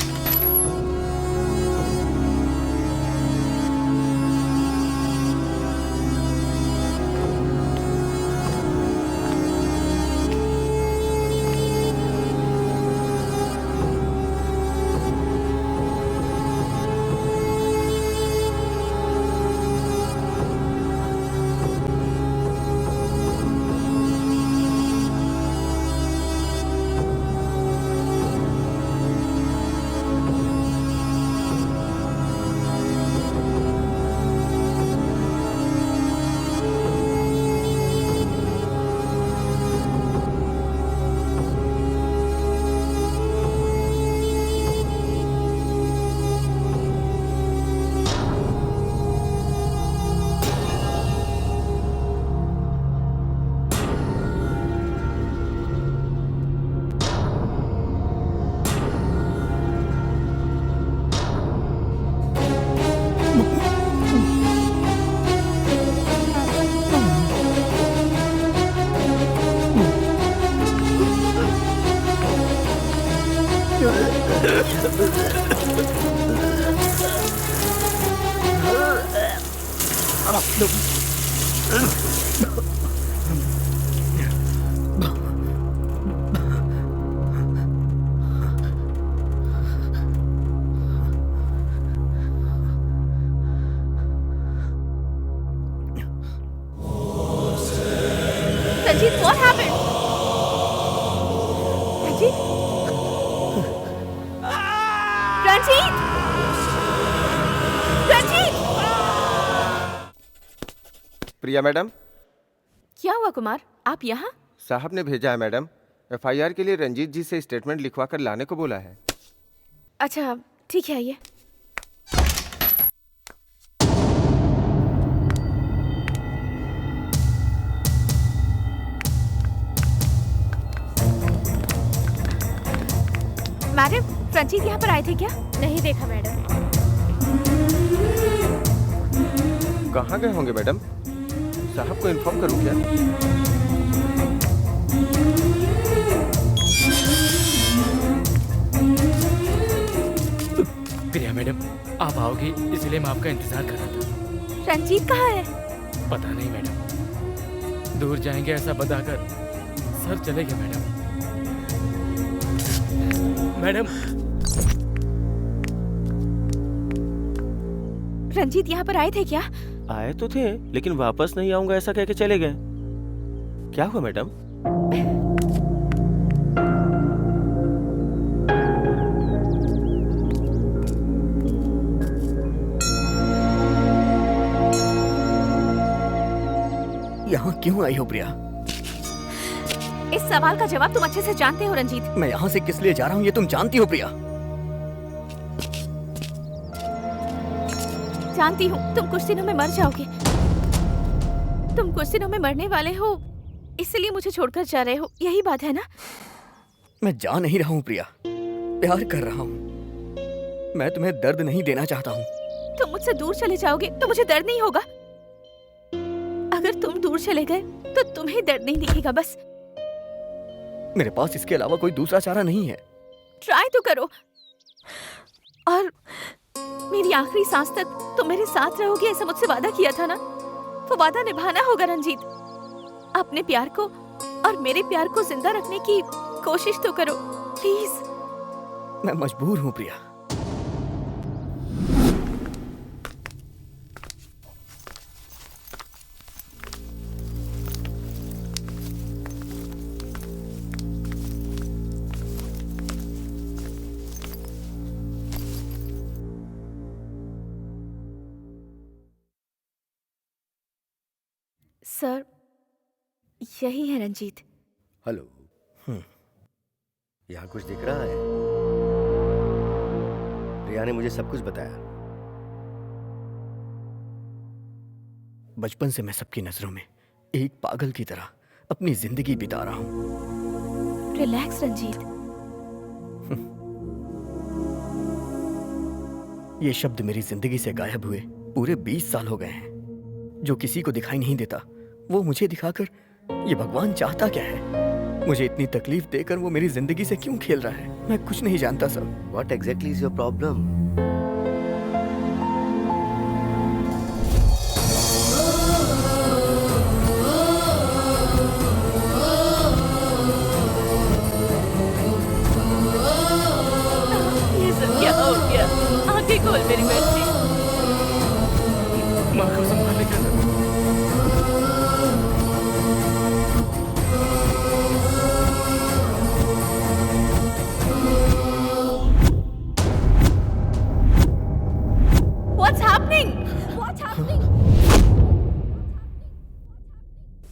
Ranjit, what happened? Ranjit? Ranjit? Ranjit? Priya madam, क्या हुआ कुमार, आप यहाँ? साहब ने भेजा है मैडम। एफआईआर के लिए रंजीत जी से स्टेटमेंट लिखवा कर लाने को बोला है। अच्छा ठीक है, आइए। मैडम, रंजीत यहाँ पर आए थे क्या? नहीं देखा मैडम। कहाँ गए होंगे मैडम? साहब को इन्फॉर्म करूँ क्या? प्रिया मैडम, आप आओगी इसलिए मैं आपका इंतजार कर रहा था। रंजीत कहाँ है? पता नहीं मैडम, दूर जाएंगे ऐसा बताकर सर चले गए मैडम। मैडम, रंजीत यहाँ पर आए थे क्या? आए तो थे लेकिन वापस नहीं आऊंगा ऐसा कह के चले गए। क्या हुआ मैडम? यहाँ क्यों आई हो प्रिया? इस सवाल का जवाब तुम अच्छे से जानते हो रंजीत। मैं यहाँ से किस लिए जा रहा हूँ ये तुम जानती हो प्रिया? जानती हूँ, तुम कुछ दिनों में मर जाओगे। तुम कुछ दिनों में मरने वाले हो, इसलिए मुझे छोड़कर जा रहे हो, यही बात है ना? मैं जा नहीं रहा हूँ प्रिया, प्यार कर रहा हूँ। मैं तुम्हें दर्द नहीं देना चाहता हूँ। तुम मुझसे दूर चले जाओगे तो मुझे दर्द नहीं होगा। अगर तुम दूर चले गए तो तुम्हें दर्द नहीं दिखेगा बस। मेरे पास इसके अलावा कोई दूसरा चारा नहीं है। ट्राई तो करो, और मेरी आखिरी सांस तक तुम मेरे साथ रहोगे ऐसा मुझसे वादा किया था ना, वो वादा निभाना होगा रंजीत। अपने प्यार को और मेरे प्यार को जिंदा रखने की कोशिश तो करो प्लीज। मैं मजबूर हूँ प्रिया। सर, यही है रंजीत। हेलो। यहाँ कुछ दिख रहा है? प्रिया ने मुझे सब कुछ बताया। बचपन से मैं सबकी नजरों में एक पागल की तरह अपनी जिंदगी बिता रहा हूँ। रिलैक्स रंजीत। ये शब्द मेरी जिंदगी से गायब हुए पूरे 20 साल हो गए हैं। जो किसी को दिखाई नहीं देता वो मुझे दिखाकर ये भगवान चाहता क्या है? मुझे इतनी तकलीफ देकर वो मेरी जिंदगी से क्यों खेल रहा है? मैं कुछ नहीं जानता sir. What exactly is your problem? ये सब क्या हो गया? आंखें खोल मेरी बच्ची। माँ को संभालने का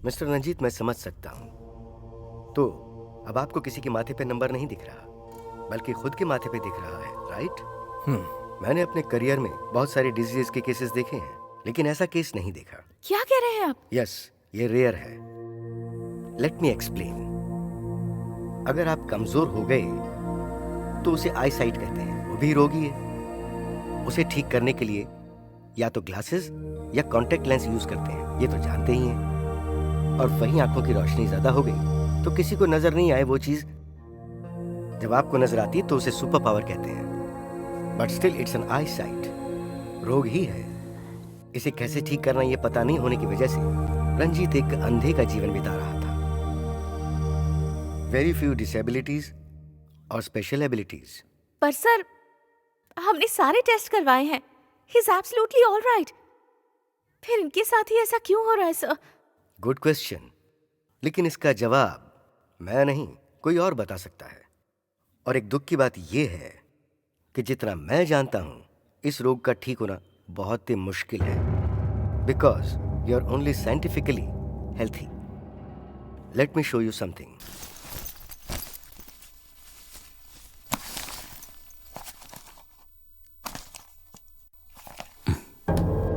मिस्टर रंजीत, मैं समझ सकता हूँ। तो अब आपको किसी के माथे पे नंबर नहीं दिख रहा, बल्कि खुद के माथे पे दिख रहा है, राइट? मैंने अपने करियर में बहुत सारे डिजीज के केसेस देखे हैं, लेकिन ऐसा केस नहीं देखा। क्या कह रहे हैं आप? यस, ये रेयर है। Let me explain. अगर आप कमजोर हो गए तो उसे आई साइट कहते हैं। वो भी रोगी है। उसे ठीक करने के लिए या तो ग्लासेस या कॉन्टेक्ट लेंस यूज करते हैं, ये तो जानते ही हैं। और वहीं आंखों की रोशनी ज्यादा हो गई तो किसी को नजर नहीं आए वो चीज, जब आपको नजर आती है तो उसे सुपर पावर कहते हैं, but still it's an I site, रोग ही है। इसे कैसे ठीक करना ये पता नहीं होने की वजह से रंजीत एक अंधे का जीवन बिता रहा था। वेरी फ्यू डिसेबिलिटीज और स्पेशल एबिलिटीज। पर सर, हमने सारे टेस्ट करवाए हैं। ही इज एब्सोल्युटली ऑलराइट। फिर इनके साथ ही ऐसा क्यों हो रहा है सर? गुड क्वेश्चन, लेकिन इसका जवाब मैं नहीं कोई और बता सकता है। और एक दुख की बात यह है कि जितना मैं जानता हूं इस रोग का ठीक होना बहुत ही मुश्किल है, because you are only scientifically healthy. Let me show you something.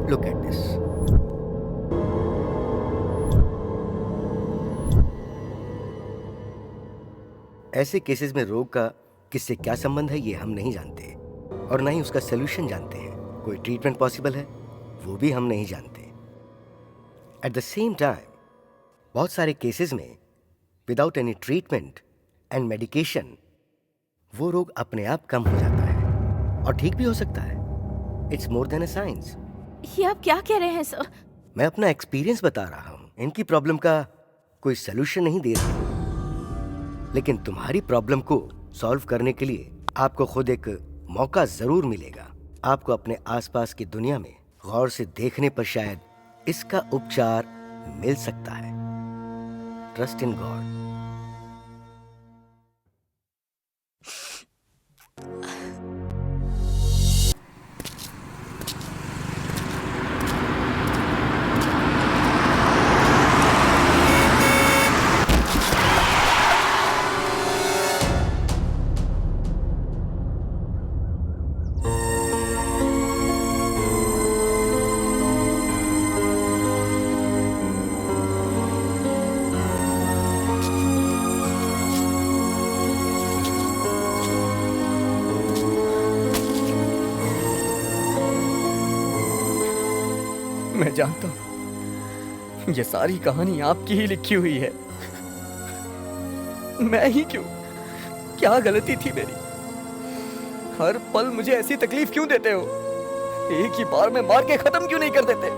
Look at this. ऐसे केसेस में रोग का किससे क्या संबंध है ये हम नहीं जानते, और ना ही उसका सलूशन जानते हैं। कोई ट्रीटमेंट पॉसिबल है वो भी हम नहीं जानते। एट द सेम टाइम बहुत सारे केसेस में without any treatment and medication वो रोग अपने आप कम हो जाता है और ठीक भी हो सकता है। It's more than a science. ये आप क्या कह रहे हैं सर? मैं अपना एक्सपीरियंस बता रहा हूं। इनकी प्रॉब्लम का कोई सलूशन नहीं दे रहा हूं, लेकिन तुम्हारी प्रॉब्लम को सॉल्व करने के लिए आपको खुद एक मौका जरूर मिलेगा। आपको अपने आसपास की दुनिया में गौर से देखने पर शायद इसका उपचार मिल सकता है। Trust in God. मैं जानता हूं ये सारी कहानी आपकी ही लिखी हुई है। मैं ही क्यों? क्या गलती थी मेरी? हर पल मुझे ऐसी तकलीफ क्यों देते हो? एक ही बार में मार के खत्म क्यों नहीं कर देते?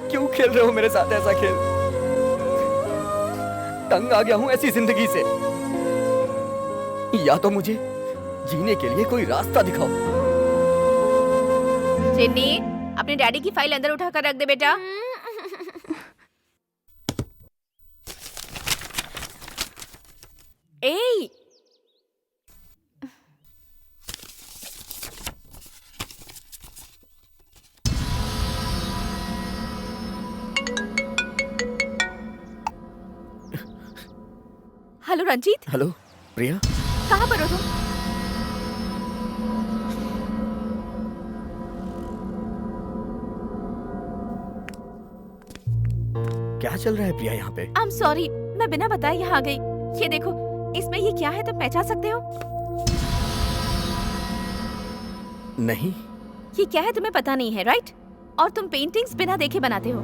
क्यों खेल रहे हो मेरे साथ ऐसा खेल? तंग आ गया हूं ऐसी जिंदगी से। या तो मुझे जीने के लिए कोई रास्ता दिखाओ। जिन्नी, अपने डैडी की फाइल अंदर उठाकर रख दे बेटा। ए, हेलो रंजीत, हेलो प्रिया, कहाँ पर हो तुम? क्या चल रहा है प्रिया यहाँ पे? आई एम सॉरी, मैं बिना बताए यहाँ आ गई। ये देखो, इसमें ये क्या है तुम पहचान सकते हो? नहीं। ये क्या है तुम्हें पता नहीं है, राइट? और तुम पेंटिंग्स बिना देखे बनाते हो।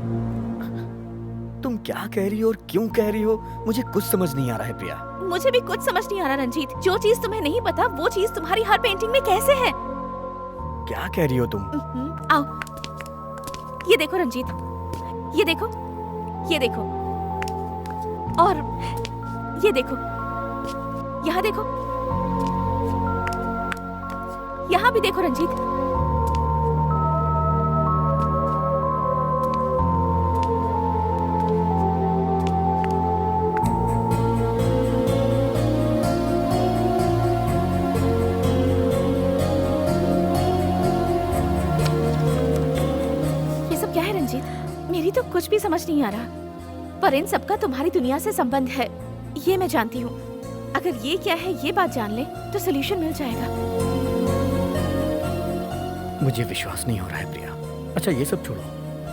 तुम क्या कह रही हो और क्यों कह रही हो मुझे कुछ समझ नहीं आ रहा है प्रिया। मुझे भी कुछ समझ नहीं आ रहा रंजीत। जो चीज तुम्हें नहीं पता वो चीज तुम्हारी हर पेंटिंग में कैसे है? क्या कह रही हो तुम? आओ, ये देखो रंजीत, ये देखो, ये देखो, और ये देखो, यहाँ देखो, यहाँ भी देखो रंजीत। ये सब क्या है रंजीत? मेरी तो कुछ भी समझ नहीं आ रहा, पर इन सबका तुम्हारी दुनिया से संबंध है, ये मैं जानती हूँ। अगर ये क्या है ये बात जान ले तो सोल्यूशन मिल जाएगा। मुझे विश्वास नहीं हो रहा है प्रिया। अच्छा ये सब छोड़ो,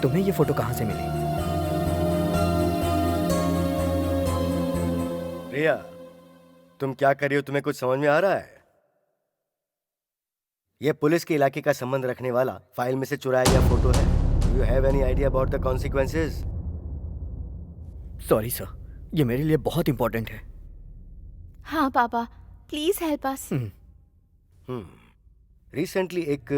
तुम्हें ये फोटो कहाँ से मिली? प्रिया, तुम क्या कर रही हो? तुम्हें कुछ समझ में आ रहा है? यह पुलिस के इलाके का संबंध रखने वाला फाइल में से चुराया गया फोटो है। Do you have any idea about the consequences? Sorry sir, ये मेरे लिए बहुत इंपॉर्टेंट है। हाँ पापा, प्लीज हेल्प अस। रिसेंटली एक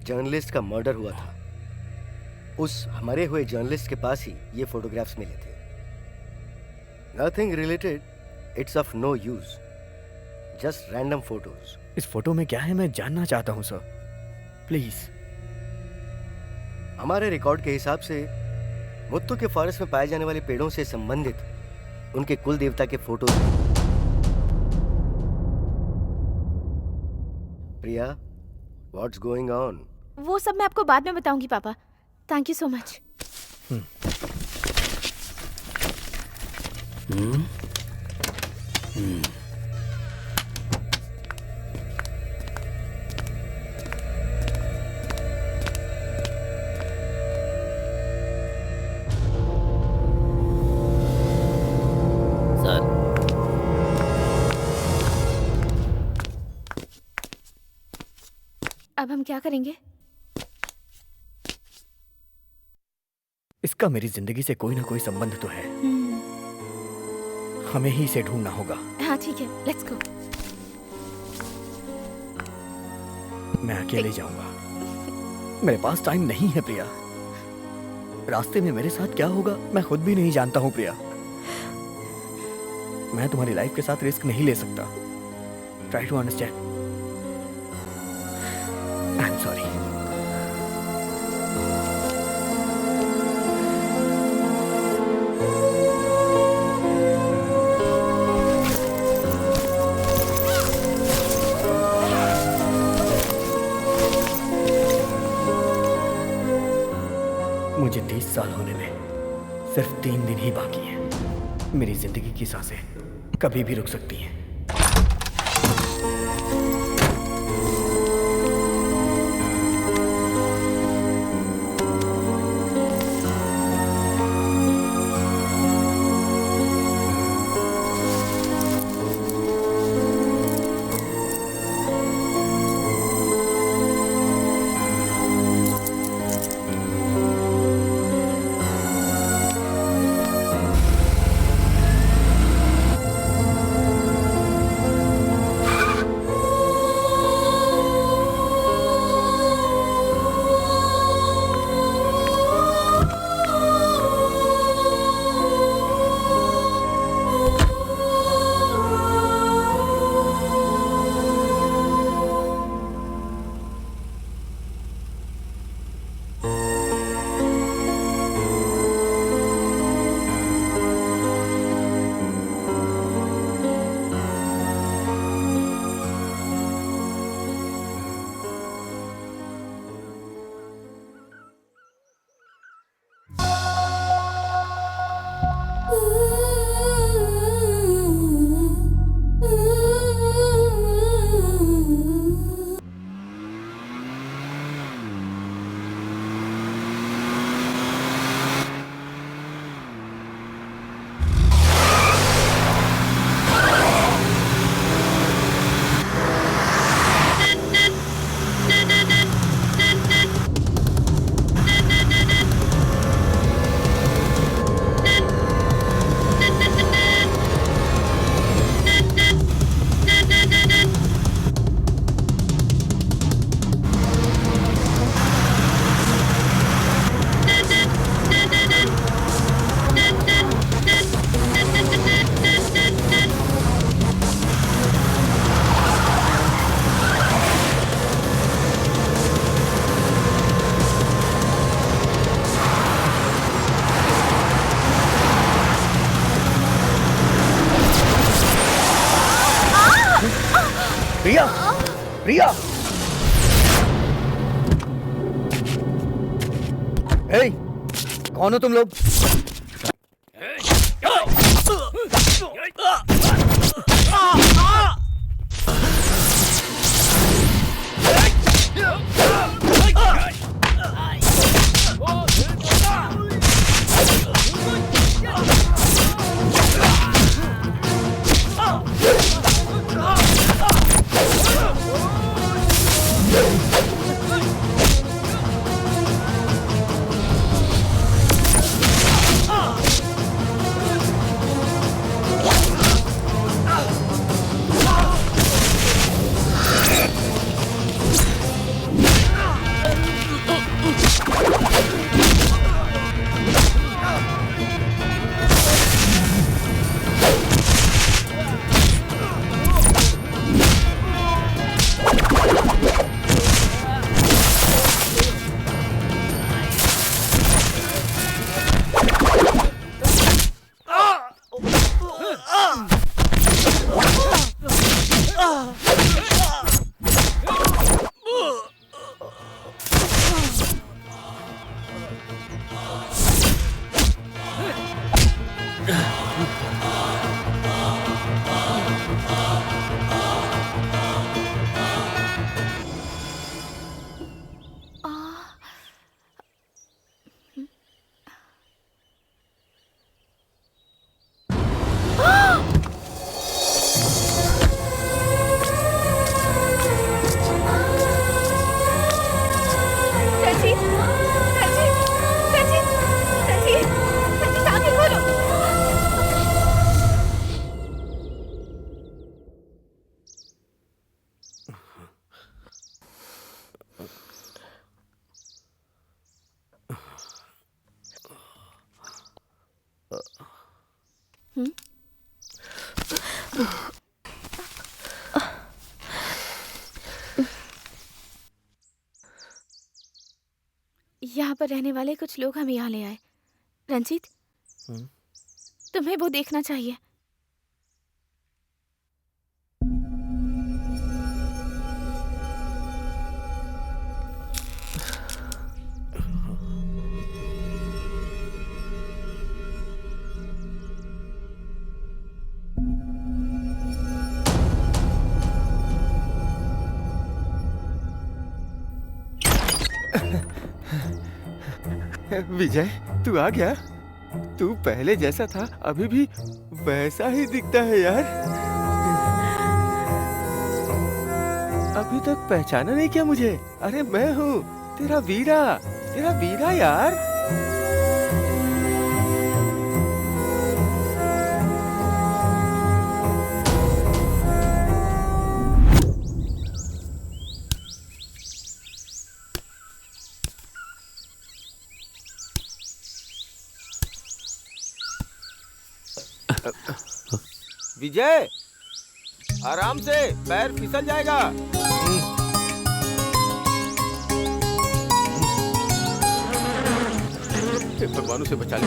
जर्नलिस्ट का मर्डर हुआ था। उस मरे हुए जर्नलिस्ट के पास ही ये फोटोग्राफ्स मिले थे। Nothing related, it's of no use, just random photos. इस फोटो में क्या है मैं जानना चाहता हूँ सर, प्लीज। हमारे रिकॉर्ड के हिसाब से मुत्तू के फॉरेस्ट में पाए जाने वाले पेड़ों से संबंधित उनके कुल देवता के photo. Priya, what's going on? वो सब मैं आपको बाद में बताऊंगी पापा। Thank you so much. Sir, अब हम क्या करेंगे? इसका मेरी जिंदगी से कोई ना कोई संबंध तो है। हमें ही इसे ढूंढना होगा। हाँ ठीक है, लेट्स गो। मैं अकेले जाऊंगा, मेरे पास टाइम नहीं है प्रिया। रास्ते में मेरे साथ क्या होगा मैं खुद भी नहीं जानता हूँ प्रिया। मैं तुम्हारी लाइफ के साथ रिस्क नहीं ले सकता। Try to understand. I am sorry. मुझे 30 साल होने में सिर्फ 3 दिन ही बाकी हैं। मेरी जिंदगी की सांसें कभी भी रुक सकती हैं। प्रिया, प्रिया, हे, कौन हो तुम लोग? यहाँ पर रहने वाले कुछ लोग हमें यहाँ ले आए। रंजीत, तुम्हें वो देखना चाहिए। विजय, तू आ गया? तू पहले जैसा था अभी भी वैसा ही दिखता है यार। अभी तक पहचाना नहीं क्या मुझे? अरे मैं हूँ तेरा वीरा यार। विजय, आराम से, पैर फिसल जाएगा। भगवान उसे बचा ले।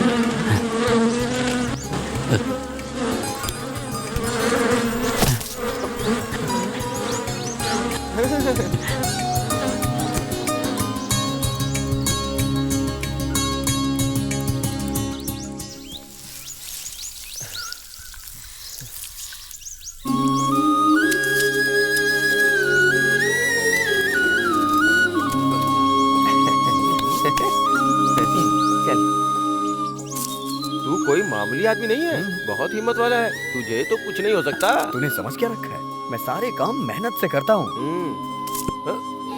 कोई मामूली आदमी नहीं है, बहुत हिम्मत वाला है। तुझे तो कुछ नहीं हो सकता। तूने समझ क्या रखा है? मैं सारे काम मेहनत से करता हूँ।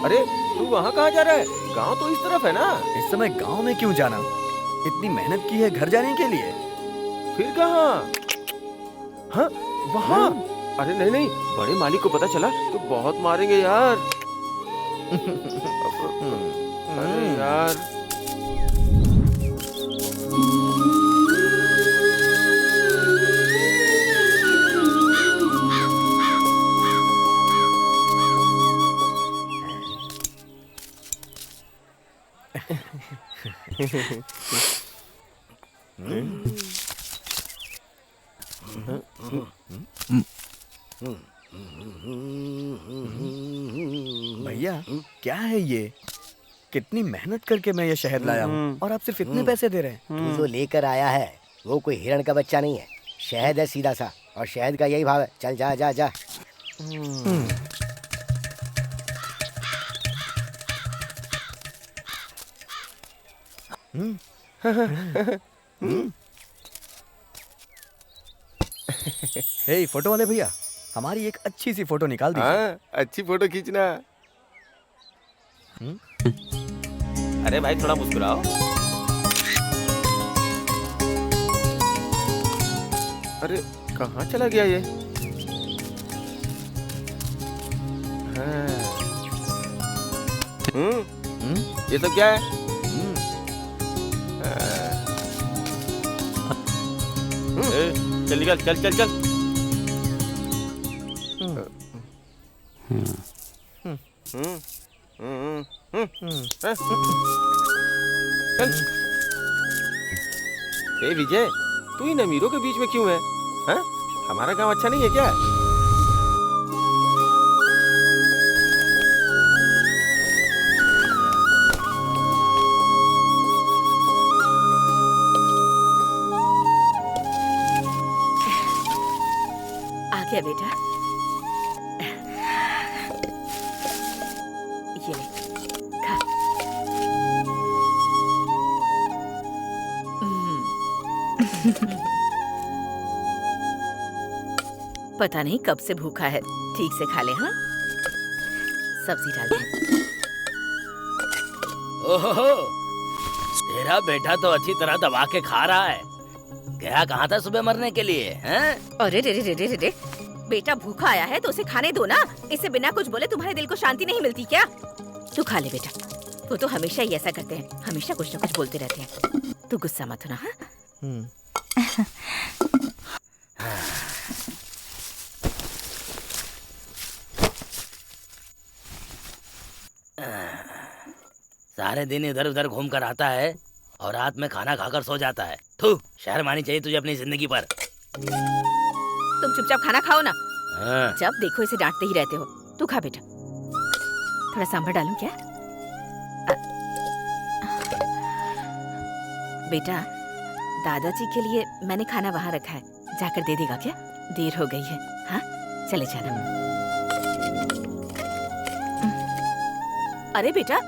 अरे तू वहाँ कहाँ जा रहा है? गांव तो इस तरफ है ना। इस समय गांव में क्यों जाना? इतनी मेहनत की है घर जाने के लिए। फिर कहाँ? हाँ, वहाँ। अरे नहीं नहीं, बड़े मालिक को पता चला तो बहुत मारेंगे यार। अरे यार, भैया, क्या है ये? कितनी मेहनत करके मैं ये शहद लाया हूँ और आप सिर्फ इतने पैसे दे रहे हैं। तू जो लेकर आया है वो कोई हिरण का बच्चा नहीं है, शहद है सीधा सा, और शहद का यही भाव है। चल जा जा जा। हे फोटो वाले भैया, हमारी एक अच्छी सी फोटो निकाल दीजिए। हाँ, अच्छी फोटो खींचना। अरे भाई थोड़ा मुस्कुराओ। अरे कहाँ चला गया ये? हाँ। ये सब क्या है? चल निकल, चल चल चल। विजय, तू इन अमीरों के बीच में क्यों है? हाँ? हमारा गांव अच्छा नहीं है क्या? आ गया बेटा, ये ले, खा। पता नहीं कब से भूखा है, ठीक से खा ले। हाँ, सब्जी डाल दे। ओहो, तेरा बेटा तो अच्छी तरह दबा के खा रहा है। गया कहाँ था सुबह मरने के लिए? हैं? अरे रे रे रे रे रे, बेटा भूखा आया है तो उसे खाने दो ना। इसे बिना कुछ बोले तुम्हारे दिल को शांति नहीं मिलती क्या? तू खा ले बेटा। वो तो हमेशा ही ऐसा करते हैं, हमेशा कुछ ना कुछ बोलते रहते हैं। तू गुस्सा मत होना। हाँ? सारे दिन इधर उधर घूम कर आता है और रात में खाना खाकर सो जाता है। थू, शर्म आनी चाहिए तुझे अपनी जिंदगी पर। तुम चुपचाप खाना खाओ ना। हाँ। जब देखो इसे डांटते ही रहते हो। तू खा बेटा। थोड़ा सांभर डालूं क्या? बेटा, दादाजी के लिए मैंने खाना वहाँ रखा है, जाकर दे देगा क्या? देर हो गई है। हाँ, चले जाना। अरे बेटा,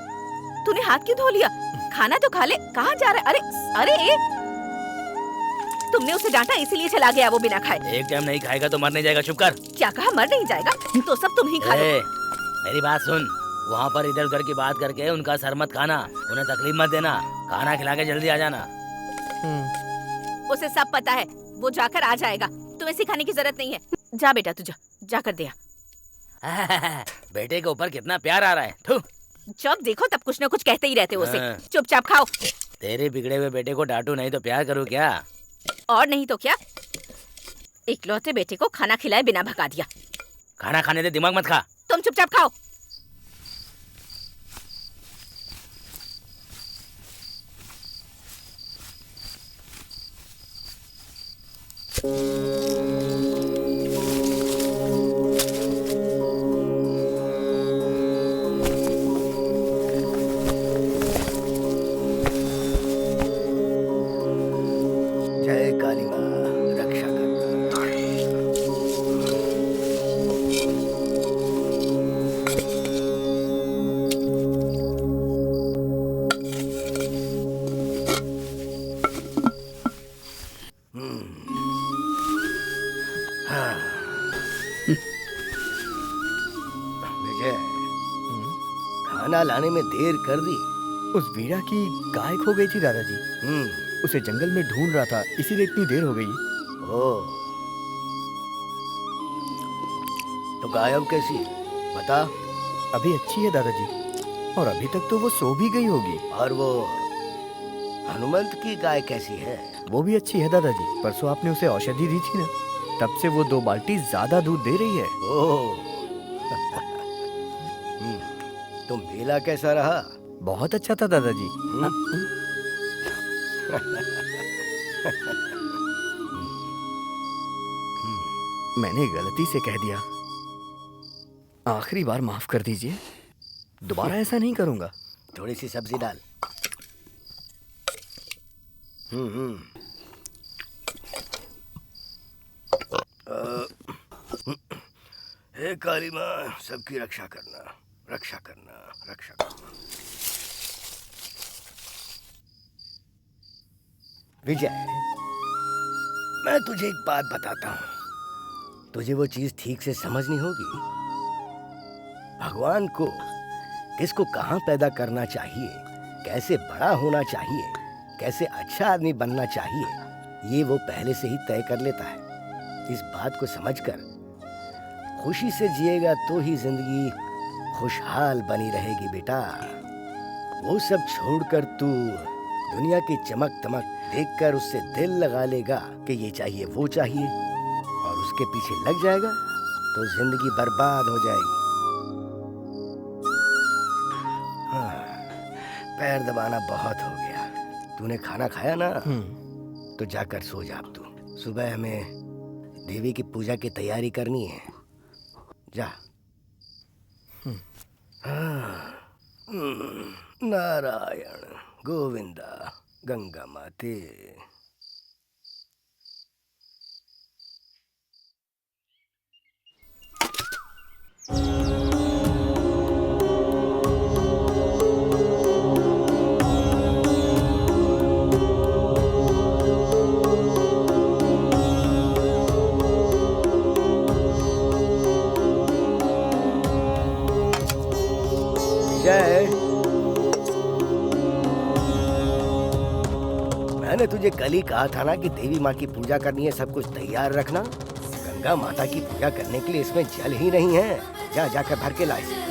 तूने हाथ क्यों धो लिया? खाना तो खा ले। कहाँ जा रहा है? अरे अरे, तुमने उसे डांटा इसीलिए चला गया वो बिना खाए। एक टाइम नहीं खाएगा तो मर नहीं जाएगा। चुप कर। क्या कहा? मर नहीं जाएगा तो सब तुम ही खा लो। मेरी बात सुन, वहाँ पर इधर उधर की बात करके उनका सर मत खाना, उन्हें तकलीफ मत देना। खाना खिला के जल्दी आ जाना। उसे सब पता है, वो जाकर आ जाएगा। तुम्हें सिखाने की जरूरत नहीं है। जा बेटा, तू जाकर दे आ। बेटे के ऊपर कितना प्यार आ रहा है। थू। जब देखो तब कुछ न कुछ कहते ही रहते हो उसे। चुपचाप खाओ। तेरे बिगड़े हुए बेटे को डांटू नहीं तो प्यार करूँ क्या? और नहीं तो क्या, इकलौते बेटे को खाना खिलाए बिना भगा दिया। खाना खाने दे, दिमाग मत खा। तुम चुपचाप खाओ। जय काली माँ, रक्षा करना। विजय, खाना लाने में देर कर दी। उस वीरा की गाय खो गई थी दादाजी। उसे जंगल में ढूंढ रहा था, इसीलिए इतनी देर हो गई। ओह, तो गायब कैसी? बता। अभी अच्छी है दादाजी, और अभी तक तो वो सो भी गई होगी। और वो हनुमंत की गाय कैसी है? वो भी अच्छी है दादाजी। परसों आपने उसे औषधि दी थी ना, तब से वो 2 बाल्टी ज्यादा दूध दे रही है। ओह। तो मेला कैसा रहा? बहुत अच्छा था दादाजी। मैंने गलती से कह दिया, आखिरी बार माफ कर दीजिए। दोबारा ऐसा नहीं करूंगा। थोड़ी सी सब्जी डाल। हे काली माँ, सबकी रक्षा करना, रक्षा करना, रक्षा करना। विजय, मैं तुझे एक बात बताता हूँ, तुझे वो चीज ठीक से समझनी होगी। भगवान को किसको कहाँ पैदा करना चाहिए, कैसे बड़ा होना चाहिए, कैसे अच्छा आदमी बनना चाहिए, ये वो पहले से ही तय कर लेता है। इस बात को समझकर खुशी से जिएगा तो ही जिंदगी खुशहाल बनी रहेगी बेटा। वो सब छोड़कर तू दुनिया की चमक दमक देखकर उससे दिल लगा लेगा कि ये चाहिए वो चाहिए, और उसके पीछे लग जाएगा तो जिंदगी बर्बाद हो जाएगी। पैर दबाना बहुत हो गया। तूने खाना खाया ना, तो जाकर सो जा अब तू। सुबह हमें देवी की पूजा की तैयारी करनी है। जा। नारायण गोविंदा गंगा माते। जय, मैंने तुझे कल ही कहा था ना कि देवी माँ की पूजा करनी है, सब कुछ तैयार रखना। गंगा माता की पूजा करने के लिए इसमें जल ही नहीं है। जा, जाकर भर के लाए।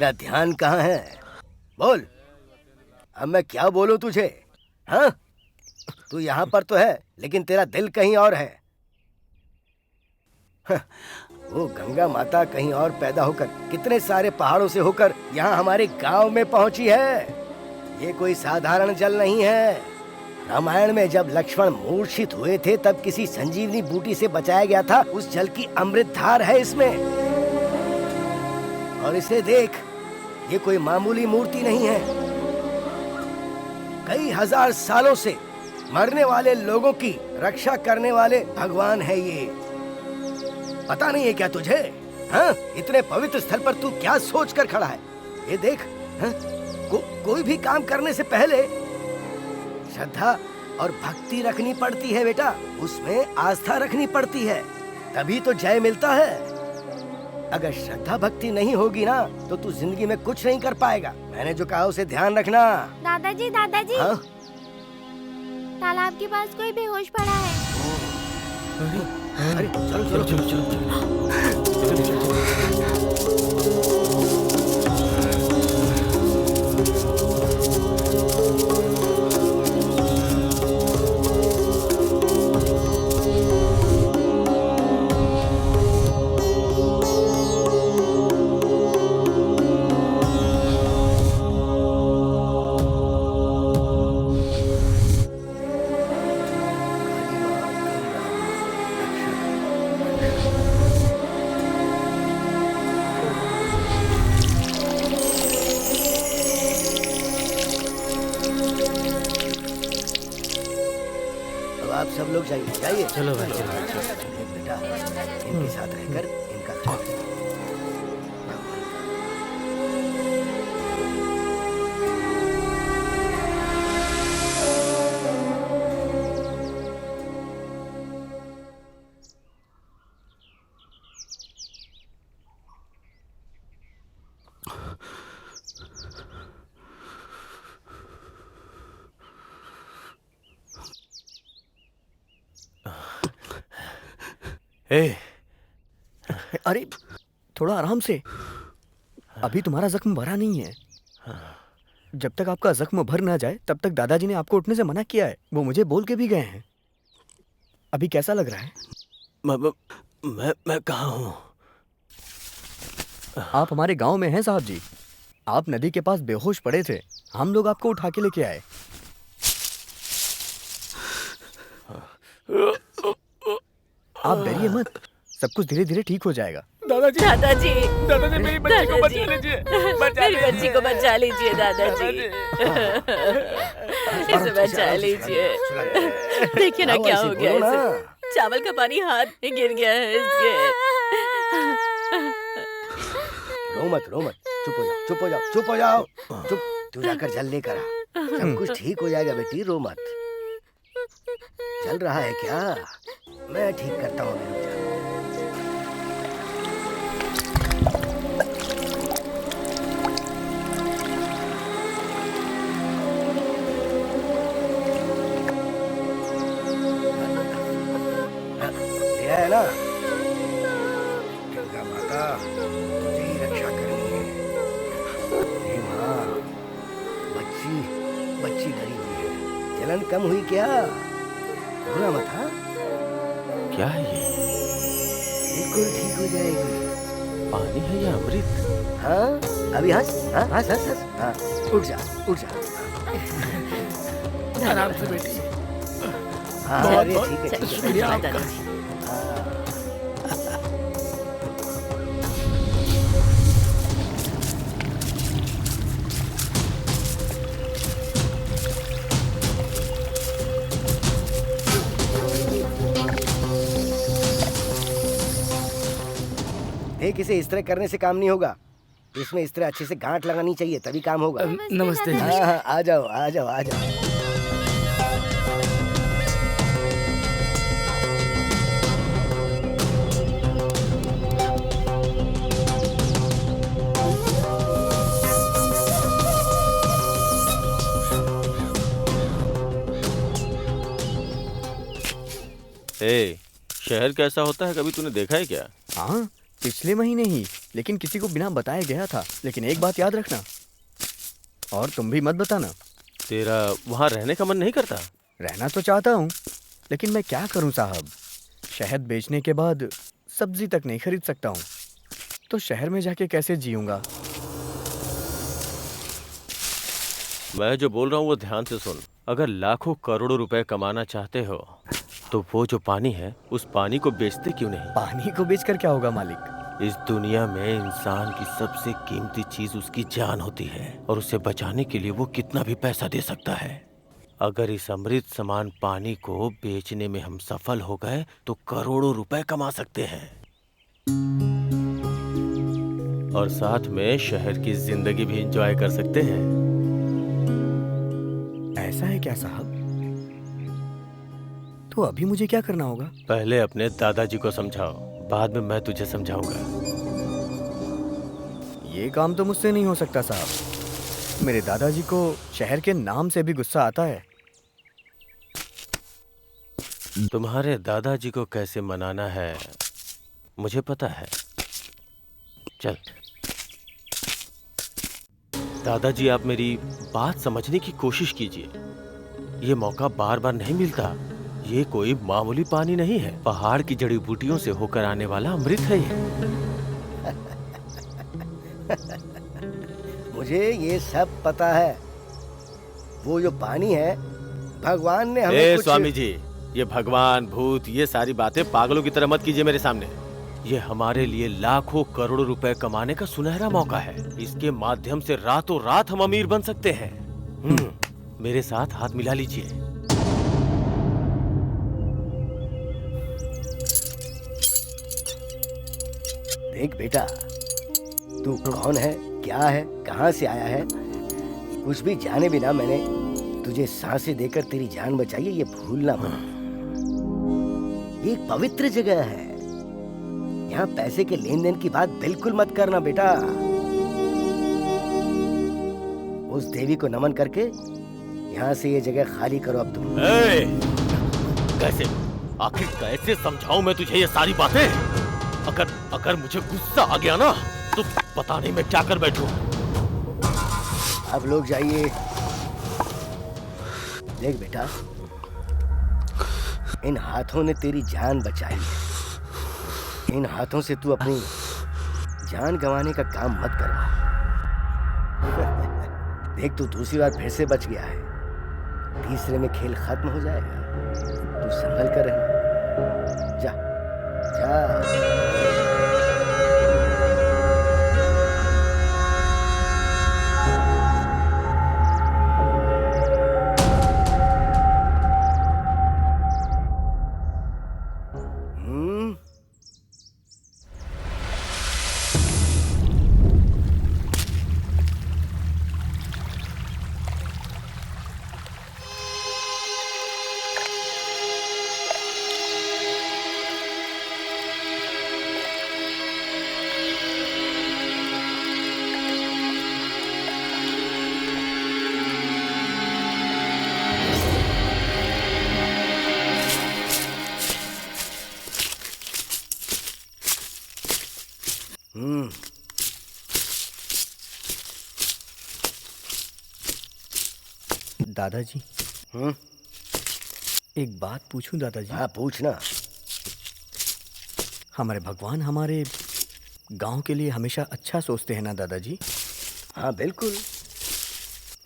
तेरा ध्यान कहाँ है? बोल, अब मैं क्या बोलूं तुझे? हाँ, तू यहाँ पर तो है लेकिन तेरा दिल कहीं और है। वो गंगा माता कहीं और पैदा होकर कितने सारे पहाड़ों से होकर यहाँ हमारे गांव में पहुंची है। ये कोई साधारण जल नहीं है। रामायण में जब लक्ष्मण मूर्छित हुए थे तब किसी संजीवनी बूटी से बचाया गया था। उस जल की अमृत धार है इसमें। और इसे देख, ये कोई मामूली मूर्ति नहीं है। कई हजार सालों से मरने वाले लोगों की रक्षा करने वाले भगवान है ये। पता नहीं है क्या तुझे? हाँ, इतने पवित्र स्थल पर तू क्या सोच कर खड़ा है? ये देख, हाँ? कोई भी काम करने से पहले श्रद्धा और भक्ति रखनी पड़ती है बेटा। उसमें आस्था रखनी पड़ती है, तभी तो जय मिलता है। अगर श्रद्धा भक्ति नहीं होगी ना तो तू जिंदगी में कुछ नहीं कर पाएगा। मैंने जो कहा उसे ध्यान रखना। दादाजी, दादाजी, हाँ? तालाब के पास कोई बेहोश पड़ा है। अरे चलो चलो चलो चलो। आप सब लोग जाइए जाइए। चलो भाई, चलो। बेटा, इनके साथ रहकर इनका ख्याल रखना। ए, अरे थोड़ा आराम से। अभी तुम्हारा जख्म भरा नहीं है। जब तक आपका जख्म भर ना जाए तब तक दादाजी ने आपको उठने से मना किया है। वो मुझे बोल के भी गए हैं। अभी कैसा लग रहा है? मैं कहाँ हूँ? आप हमारे गांव में हैं साहब जी। आप नदी के पास बेहोश पड़े थे, हम लोग आपको उठा के लेके आए। आप डरिए मत, सब कुछ धीरे धीरे ठीक हो जाएगा। दादाजी, दादाजी मेरी बच्ची को बचा लीजिए, मेरी बच्ची को बचा लीजिए दादाजी। इसे बचा लीजिए। देखिए ना क्या हो गया इसे। चावल का पानी हाथ में गिर गया है इसके। रो मत, चुप हो जाओ, चुप हो जाओ, चुप हो जाओ, चुप। तू जाकर जल लेकर आ, सब कुछ ठीक हो जाएगा बेटी, रो मत। चल रहा है क्या? मैं ठीक करता हूँ। है ना, गंगा माता तुझे ही रक्षा करनी है। हे माँ, बच्ची डरी हुई है। जलन कम हुई क्या? रोना मत। हाँ, क्या है ये? बिल्कुल ठीक हो जाएगी। पानी है या अमृत? हाँ, अभी हंस, हाँ हंस हंस हंस। हाँ, उठ जा, उठ जा। आराम से बेटी। हाँ, अरे ठीक है, ठीक है। शुक्रिया आपका। देख, इसे इस तरह करने से काम नहीं होगा। इसमें इस तरह अच्छे से गांठ लगानी चाहिए, तभी काम होगा। नमस्ते। हाँ हाँ, आ जाओ आ जाओ आ जाओ। शहर कैसा होता है, कभी तूने देखा है क्या? हाँ, पिछले महीने ही लेकिन किसी को बिना बताए गया था। लेकिन एक बात याद रखना, और तुम भी मत बताना। तेरा वहाँ रहने का मन नहीं करता? रहना तो चाहता हूँ, लेकिन मैं क्या करूँ साहब। शहद बेचने के बाद सब्जी तक नहीं खरीद सकता हूँ, तो शहर में जाके कैसे जीऊंगा। मैं जो बोल रहा हूँ वो ध्यान से सुन। अगर लाखों करोड़ों रुपए कमाना चाहते हो तो वो जो पानी है उस पानी को बेचते क्यों नहीं? पानी को बेचकर क्या होगा मालिक? इस दुनिया में इंसान की सबसे कीमती चीज उसकी जान होती है, और उसे बचाने के लिए वो कितना भी पैसा दे सकता है। अगर इस अमृत समान पानी को बेचने में हम सफल हो गए तो करोड़ों रुपए कमा सकते हैं, और साथ में शहर की जिंदगी भी एंजॉय कर सकते हैं। ऐसा है क्या साहब? तो अभी मुझे क्या करना होगा? पहले अपने दादाजी को समझाओ, बाद में मैं तुझे समझाऊंगा। ये काम तो मुझसे नहीं हो सकता साहब। मेरे दादाजी को शहर के नाम से भी गुस्सा आता है। तुम्हारे दादाजी को कैसे मनाना है मुझे पता है। चल दादाजी, आप मेरी बात समझने की कोशिश कीजिए। ये मौका बार बार नहीं मिलता। ये कोई मामूली पानी नहीं है, पहाड़ की जड़ी बूटियों से होकर आने वाला अमृत है ये। मुझे ये सब पता है। वो जो पानी है, भगवान ने हमें कुछ... स्वामी जी, ये भगवान भूत ये सारी बातें पागलों की तरह मत कीजिए मेरे सामने। ये हमारे लिए लाखों करोड़ों रुपए कमाने का सुनहरा मौका है। इसके माध्यम से रातों रात हम अमीर बन सकते हैं। मेरे साथ हाथ मिला लीजिए। देख बेटा, तू कौन है, क्या है, कहाँ से आया है, कुछ भी जाने बिना मैंने तुझे सांसें देकर तेरी जान बचाई है, ये भूलना मत। ये एक पवित्र जगह है। यहाँ पैसे के लेन देन की बात बिल्कुल मत करना बेटा। उस देवी को नमन करके यहाँ से ये जगह खाली करो अब तुम। कैसे, आखिर कैसे समझाऊं मैं तुझे ये सारी बातें? अगर मुझे गुस्सा आ गया ना तो पता नहीं मैं क्या कर बैठूं। अब लोग जाइए। देख बेटा, इन हाथों ने तेरी जान बचाई है। इन हाथों से तू अपनी जान गंवाने का काम मत करवा। देख, तू दूसरी बार फिर से बच गया है। तीसरे में खेल खत्म हो जाएगा। तू संभल कर रहना। जा जा। दादाजी, एक बात पूछूं दादाजी? हाँ, पूछना। हमारे भगवान हमारे गांव के लिए हमेशा अच्छा सोचते हैं ना दादाजी? हाँ बिल्कुल।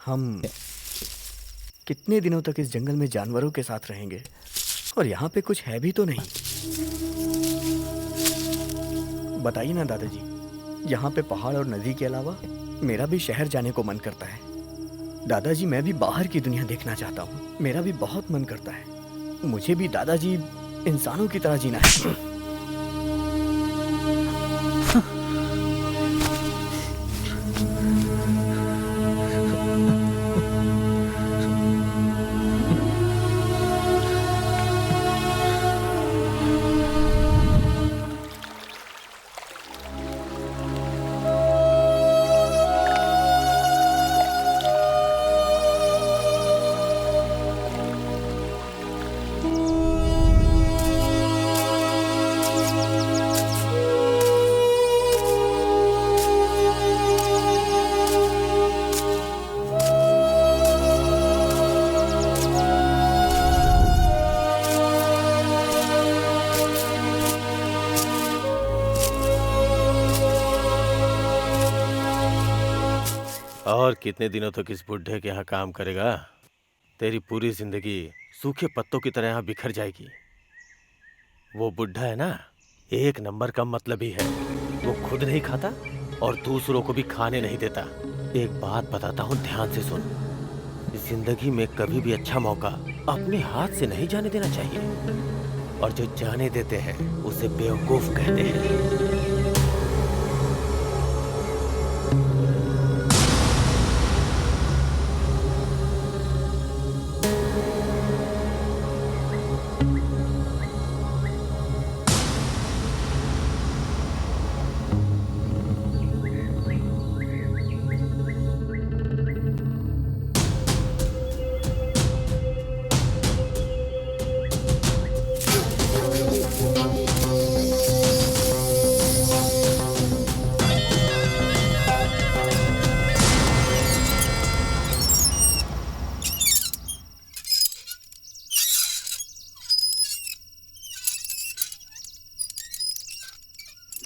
हम कितने दिनों तक इस जंगल में जानवरों के साथ रहेंगे, और यहाँ पे कुछ है भी तो नहीं। बताइए ना दादाजी, यहाँ पे पहाड़ और नदी के अलावा मेरा भी शहर जाने को मन करता है। दादाजी, मैं भी बाहर की दुनिया देखना चाहता हूँ। मेरा भी बहुत मन करता है। मुझे भी दादाजी इंसानों की तरह जीना है। और कितने दिनों तक इस बुढ़े के यहाँ काम करेगा? तेरी पूरी जिंदगी सूखे पत्तों की तरह यहाँ बिखर जाएगी। वो बुढ़ा है ना, एक नंबर का मतलबी है। वो खुद नहीं खाता और दूसरों को भी खाने नहीं देता। एक बात बताता हूँ, ध्यान से सुन। जिंदगी में कभी भी अच्छा मौका अपने हाथ से नहीं जाने देना चाहिए, और जो जाने देते हैं उसे बेवकूफ कहते हैं।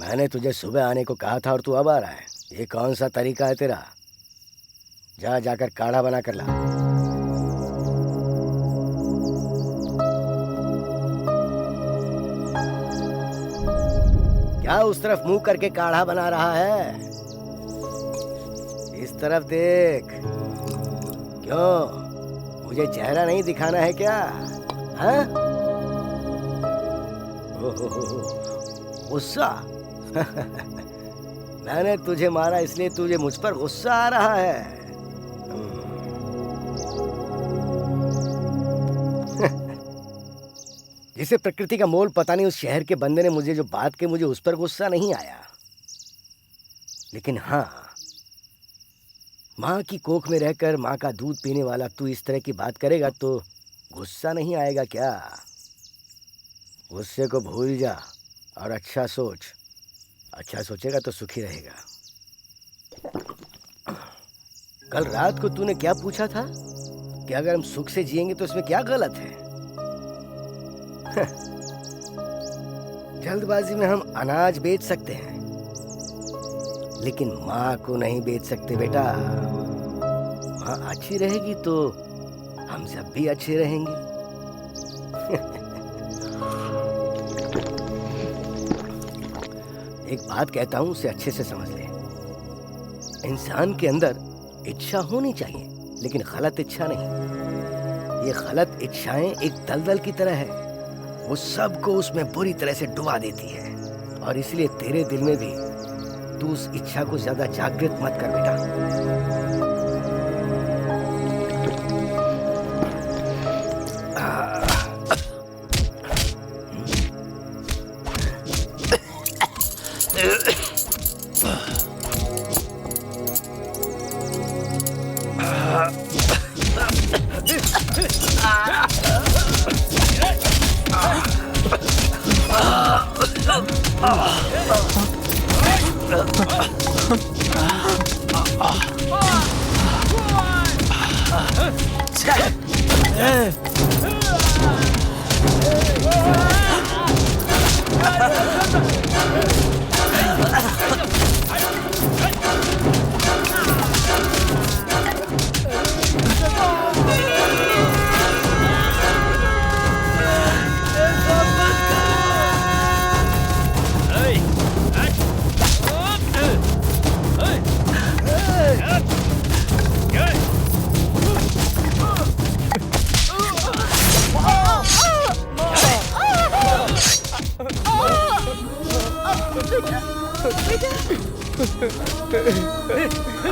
मैंने तुझे सुबह आने को कहा था और तू अब आ रहा है। ये कौन सा तरीका है तेरा? जाकर काढ़ा बना कर ला। क्या उस तरफ मुंह करके काढ़ा बना रहा है? इस तरफ देख। क्यों, मुझे चेहरा नहीं दिखाना है क्या? हाँ? गुस्सा? मैंने तुझे मारा इसलिए तुझे मुझ पर गुस्सा आ रहा है। जिसे प्रकृति का मोल पता नहीं, उस शहर के बंदे ने मुझे जो बात की, मुझे उस पर गुस्सा नहीं आया। लेकिन हाँ, माँ की कोख में रहकर माँ का दूध पीने वाला तू इस तरह की बात करेगा तो गुस्सा नहीं आएगा क्या? गुस्से को भूल जा और अच्छा सोच। अच्छा सोचेगा तो सुखी रहेगा। कल रात को तूने क्या पूछा था कि अगर हम सुख से जिएंगे तो इसमें क्या गलत है? जल्दबाजी में हम अनाज बेच सकते हैं, लेकिन माँ को नहीं बेच सकते बेटा। माँ अच्छी रहेगी तो हम सब भी अच्छे रहेंगे। एक बात कहता हूं, उसे अच्छे से समझ ले। इंसान के अंदर इच्छा होनी चाहिए, लेकिन गलत इच्छा नहीं। ये गलत इच्छाएं एक दलदल की तरह है, वो सबको उसमें बुरी तरह से डुबा देती है। और इसलिए तेरे दिल में भी तू उस इच्छा को ज्यादा जागृत मत कर बेटा।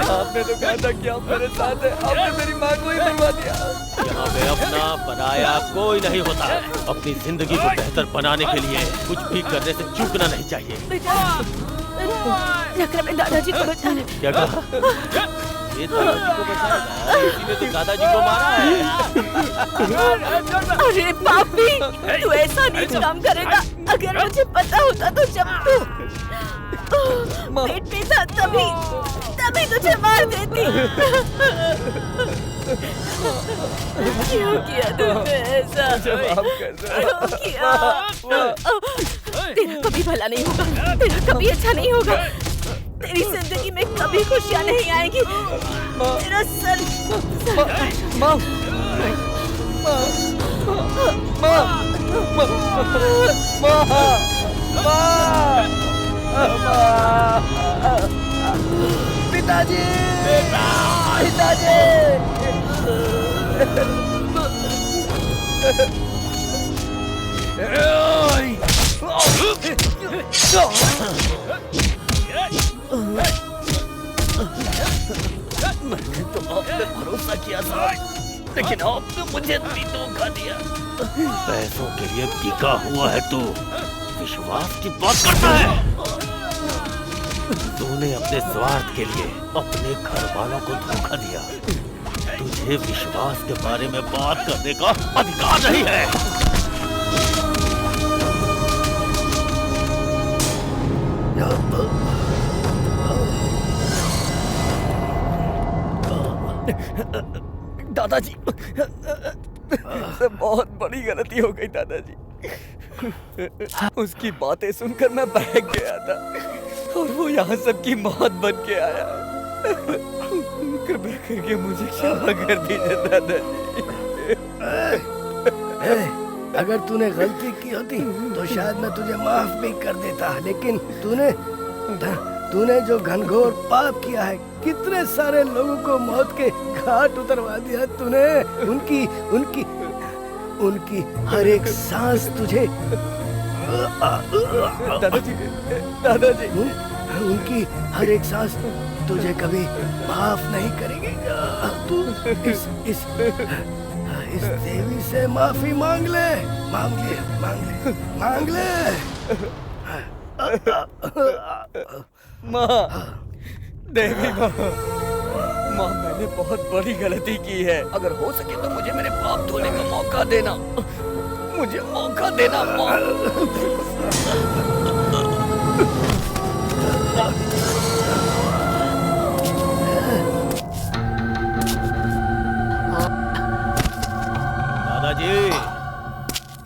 आपने तो कहा था कि आप मेरे साथ हैं, आपने मेरी माँ को ही मरवा दिया। यहाँ पे अपना पराया कोई नहीं होता है। अपनी जिंदगी को बेहतर बनाने के लिए कुछ भी करने से चूकना नहीं चाहिए। अपने दादाजी को बचा ले। क्या कहा? ये दादाजी को बचाएगा? इसी ने तो दादाजी को मारा है। अरे पापी, तू ऐसा नीच काम करेगा। अगर मुझे पता होता तो जब तू पेट में था तभी तुझे मार देती। क्यों किया तुमने ऐसा? क्यों किया? तेरा कभी भला नहीं होगा, तेरा कभी अच्छा नहीं होगा, तेरी जिंदगी में कभी खुशियाँ नहीं आएगी। तेरा सर माँ, पिताजी, पिताजी। मैंने तो आप पे भरोसा किया था, लेकिन आपने मुझे भी धोखा दिया। पैसों के लिए बिका हुआ है तू, विश्वास की बात करता है। तूने अपने स्वार्थ के लिए अपने घर वालों को धोखा दिया। तुझे विश्वास के बारे में बात करने का अधिकार नहीं है। दादाजी, बहुत बड़ी गलती हो गई दादाजी। उसकी बातें सुनकर मैं बहक गया था और वो यहाँ सबकी मौत बन के आया। कृपया करके मुझे क्षमा कर दीजिए दादाजी। अगर तूने गलती की होती तो शायद मैं तुझे माफ भी कर देता, लेकिन तूने जो घनघोर पाप किया है, कितने सारे लोगों को मौत के घाट उतरवा दिया तूने। उनकी हर एक सांस तुझे दादाजी, उनकी हर एक सांस तुझे कभी माफ नहीं करेगी। तू इस देवी से माफी मांग ले। माँ, देवी माँ, मैंने बहुत बड़ी गलती की है। अगर हो सके तो मुझे मेरे पाप धोने का मौका देना। मुझे मौका देना माँ। दादाजी,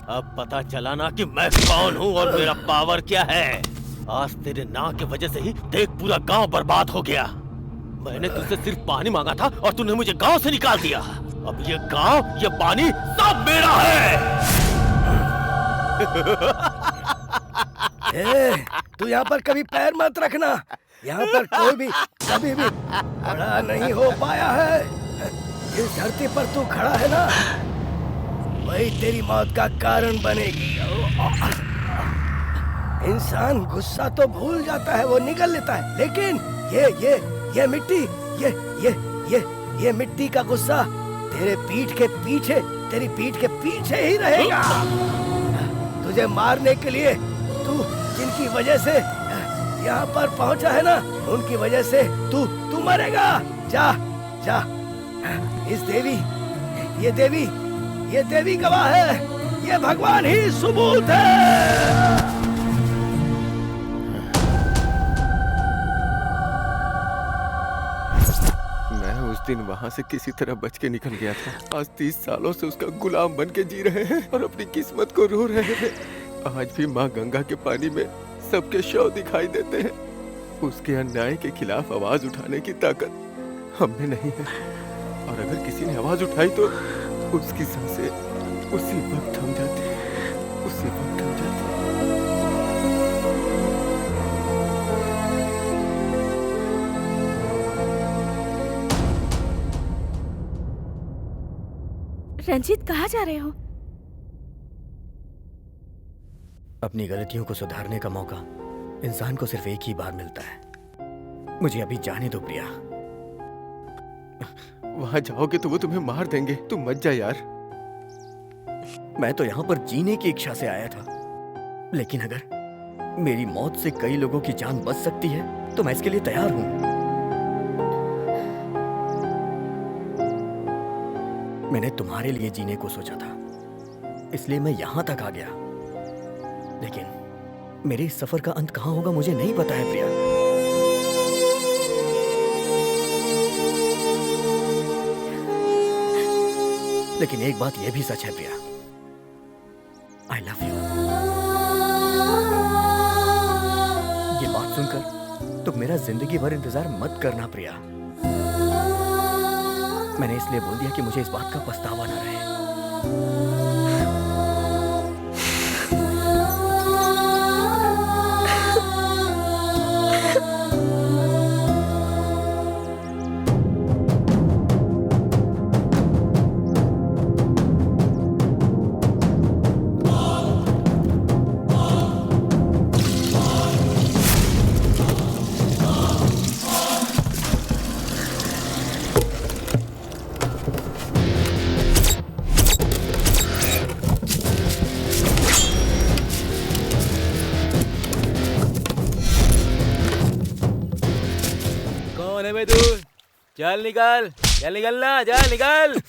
अब पता चला ना कि मैं कौन हूँ और मेरा पावर क्या है। आज तेरे नाम की वजह से ही देख पूरा गांव बर्बाद हो गया। मैंने तुझसे सिर्फ पानी मांगा था और तूने मुझे गांव से निकाल दिया। अब ये गांव, ये पानी सब मेरा है। तू यहाँ पर कभी पैर मत रखना। यहाँ पर कोई भी कभी भी बड़ा नहीं हो पाया है। जिस धरती पर तू खड़ा है ना, वही तेरी मौत का कारण बनेगी। इंसान गुस्सा तो भूल जाता है, वो निगल लेता है, लेकिन ये मिट्टी, ये मिट्टी का गुस्सा तेरी पीठ के पीछे ही रहेगा। तुझे मारने के लिए तू जिनकी वजह से यहाँ पर पहुँचा है ना, उनकी वजह से तू मरेगा। जा। ये देवी गवाह है, ये भगवान ही सबूत है। उस दिन वहाँ से किसी तरह बच के निकल गया था। आज 30 सालों से उसका गुलाम बन के जी रहे हैं और अपनी किस्मत को रो रहे हैं। आज भी माँ गंगा के पानी में सबके शव दिखाई देते हैं। उसके अन्याय के खिलाफ आवाज उठाने की ताकत हम में नहीं है, और अगर किसी ने आवाज उठाई तो उसकी सांसें उसी वक्त थम जाती है। रंजीत, कहाँ जा रहे हो? अपनी गलतियों को सुधारने का मौका इंसान को सिर्फ एक ही बार मिलता है। मुझे अभी जाने दो प्रिया। वहां जाओगे तो वो तुम्हें मार देंगे। तुम मत जा यार। मैं तो यहाँ पर जीने की इच्छा से आया था, लेकिन अगर मेरी मौत से कई लोगों की जान बच सकती है तो मैं इसके लिए तैयार हूँ। मैंने तुम्हारे लिए जीने को सोचा था, इसलिए मैं यहाँ तक आ गया, लेकिन मेरे इस सफर का अंत कहाँ होगा मुझे नहीं पता है प्रिया। लेकिन एक बात यह भी सच है प्रिया, आई लव यू। ये बात सुनकर तुम मेरा जिंदगी भर इंतजार मत करना प्रिया। मैंने इसलिए बोल दिया कि मुझे इस बात का पछतावा न रहे। कौन है बे तू? चल निकल, चल निकलना, चल निकल।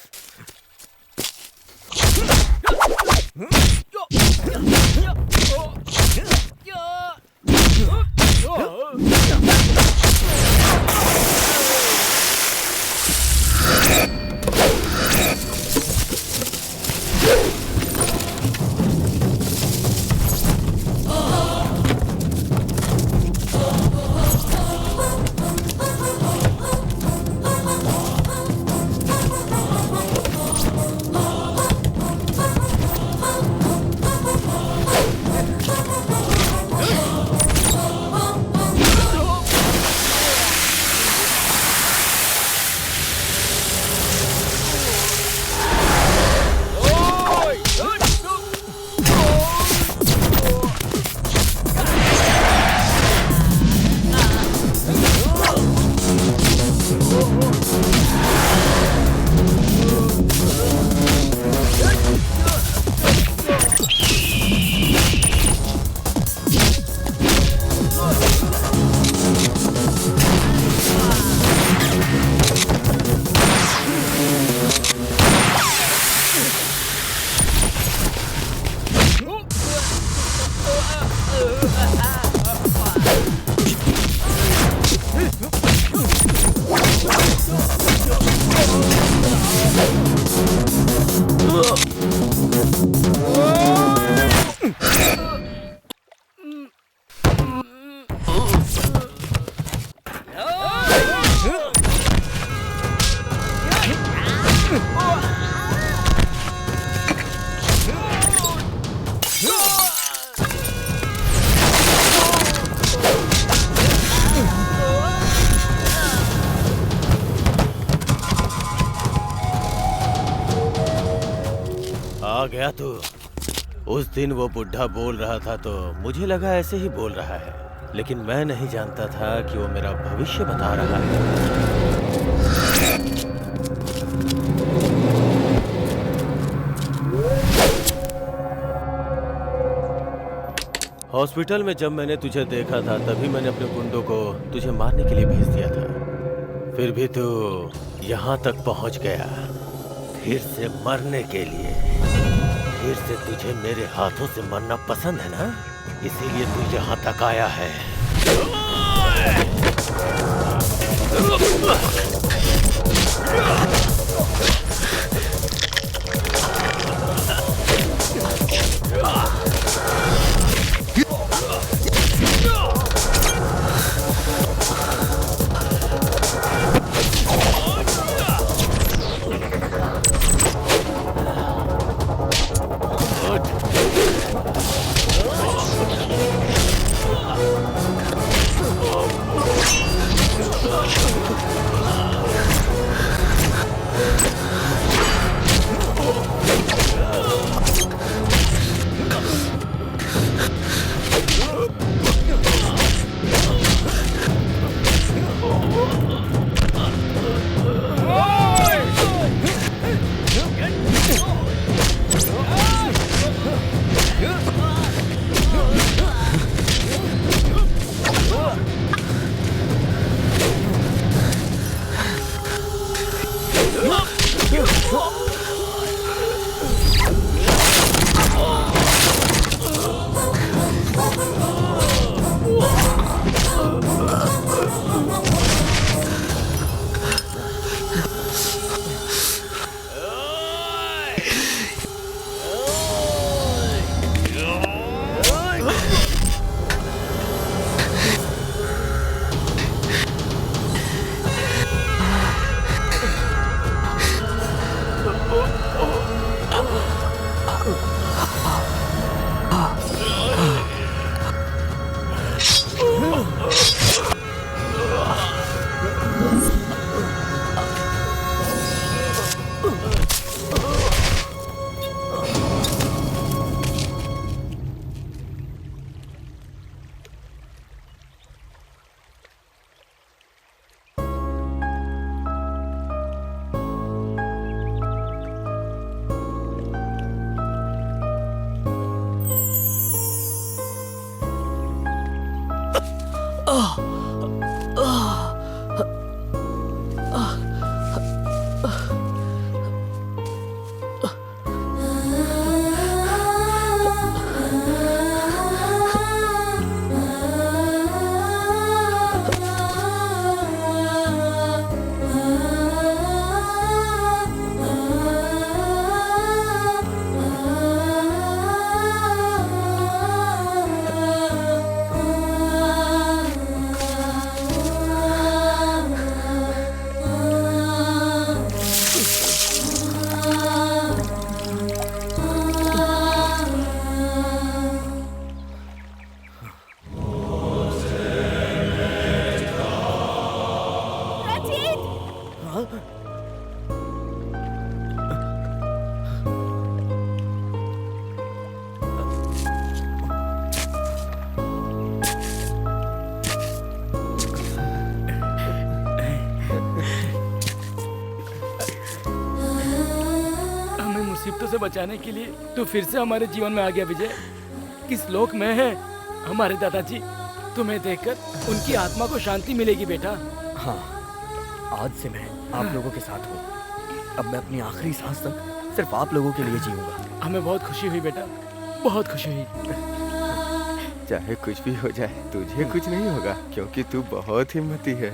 आ गया तू। उस दिन वो बुढ़ा बोल रहा था तो मुझे लगा ऐसे ही बोल रहा है, लेकिन मैं नहीं जानता था कि वो मेरा भविष्य बता रहा है। हॉस्पिटल में जब मैंने तुझे देखा था तभी मैंने अपने गुंडों को तुझे मारने के लिए भेज दिया था। फिर भी तू यहाँ तक पहुँच गया, फिर से मरने के लिए। फिर से तुझे मेरे हाथों से मरना पसंद है ना, इसीलिए तू यहाँ तक आया है। मुसीबतों से बचाने के लिए तू फिर से हमारे जीवन में आ गया विजय। किस लोक में है हमारे दादाजी? तुम्हें देखकर उनकी आत्मा को शांति मिलेगी बेटा। हाँ, आज से मैं आप लोगों के साथ हूँ। अब मैं अपनी आखिरी सांस तक सिर्फ आप लोगों के लिए जीऊंगा। हमें बहुत खुशी हुई बेटा, बहुत खुशी हुई। चाहे कुछ भी हो जाए तुझे कुछ नहीं होगा क्योंकि तू बहुत हिम्मती है।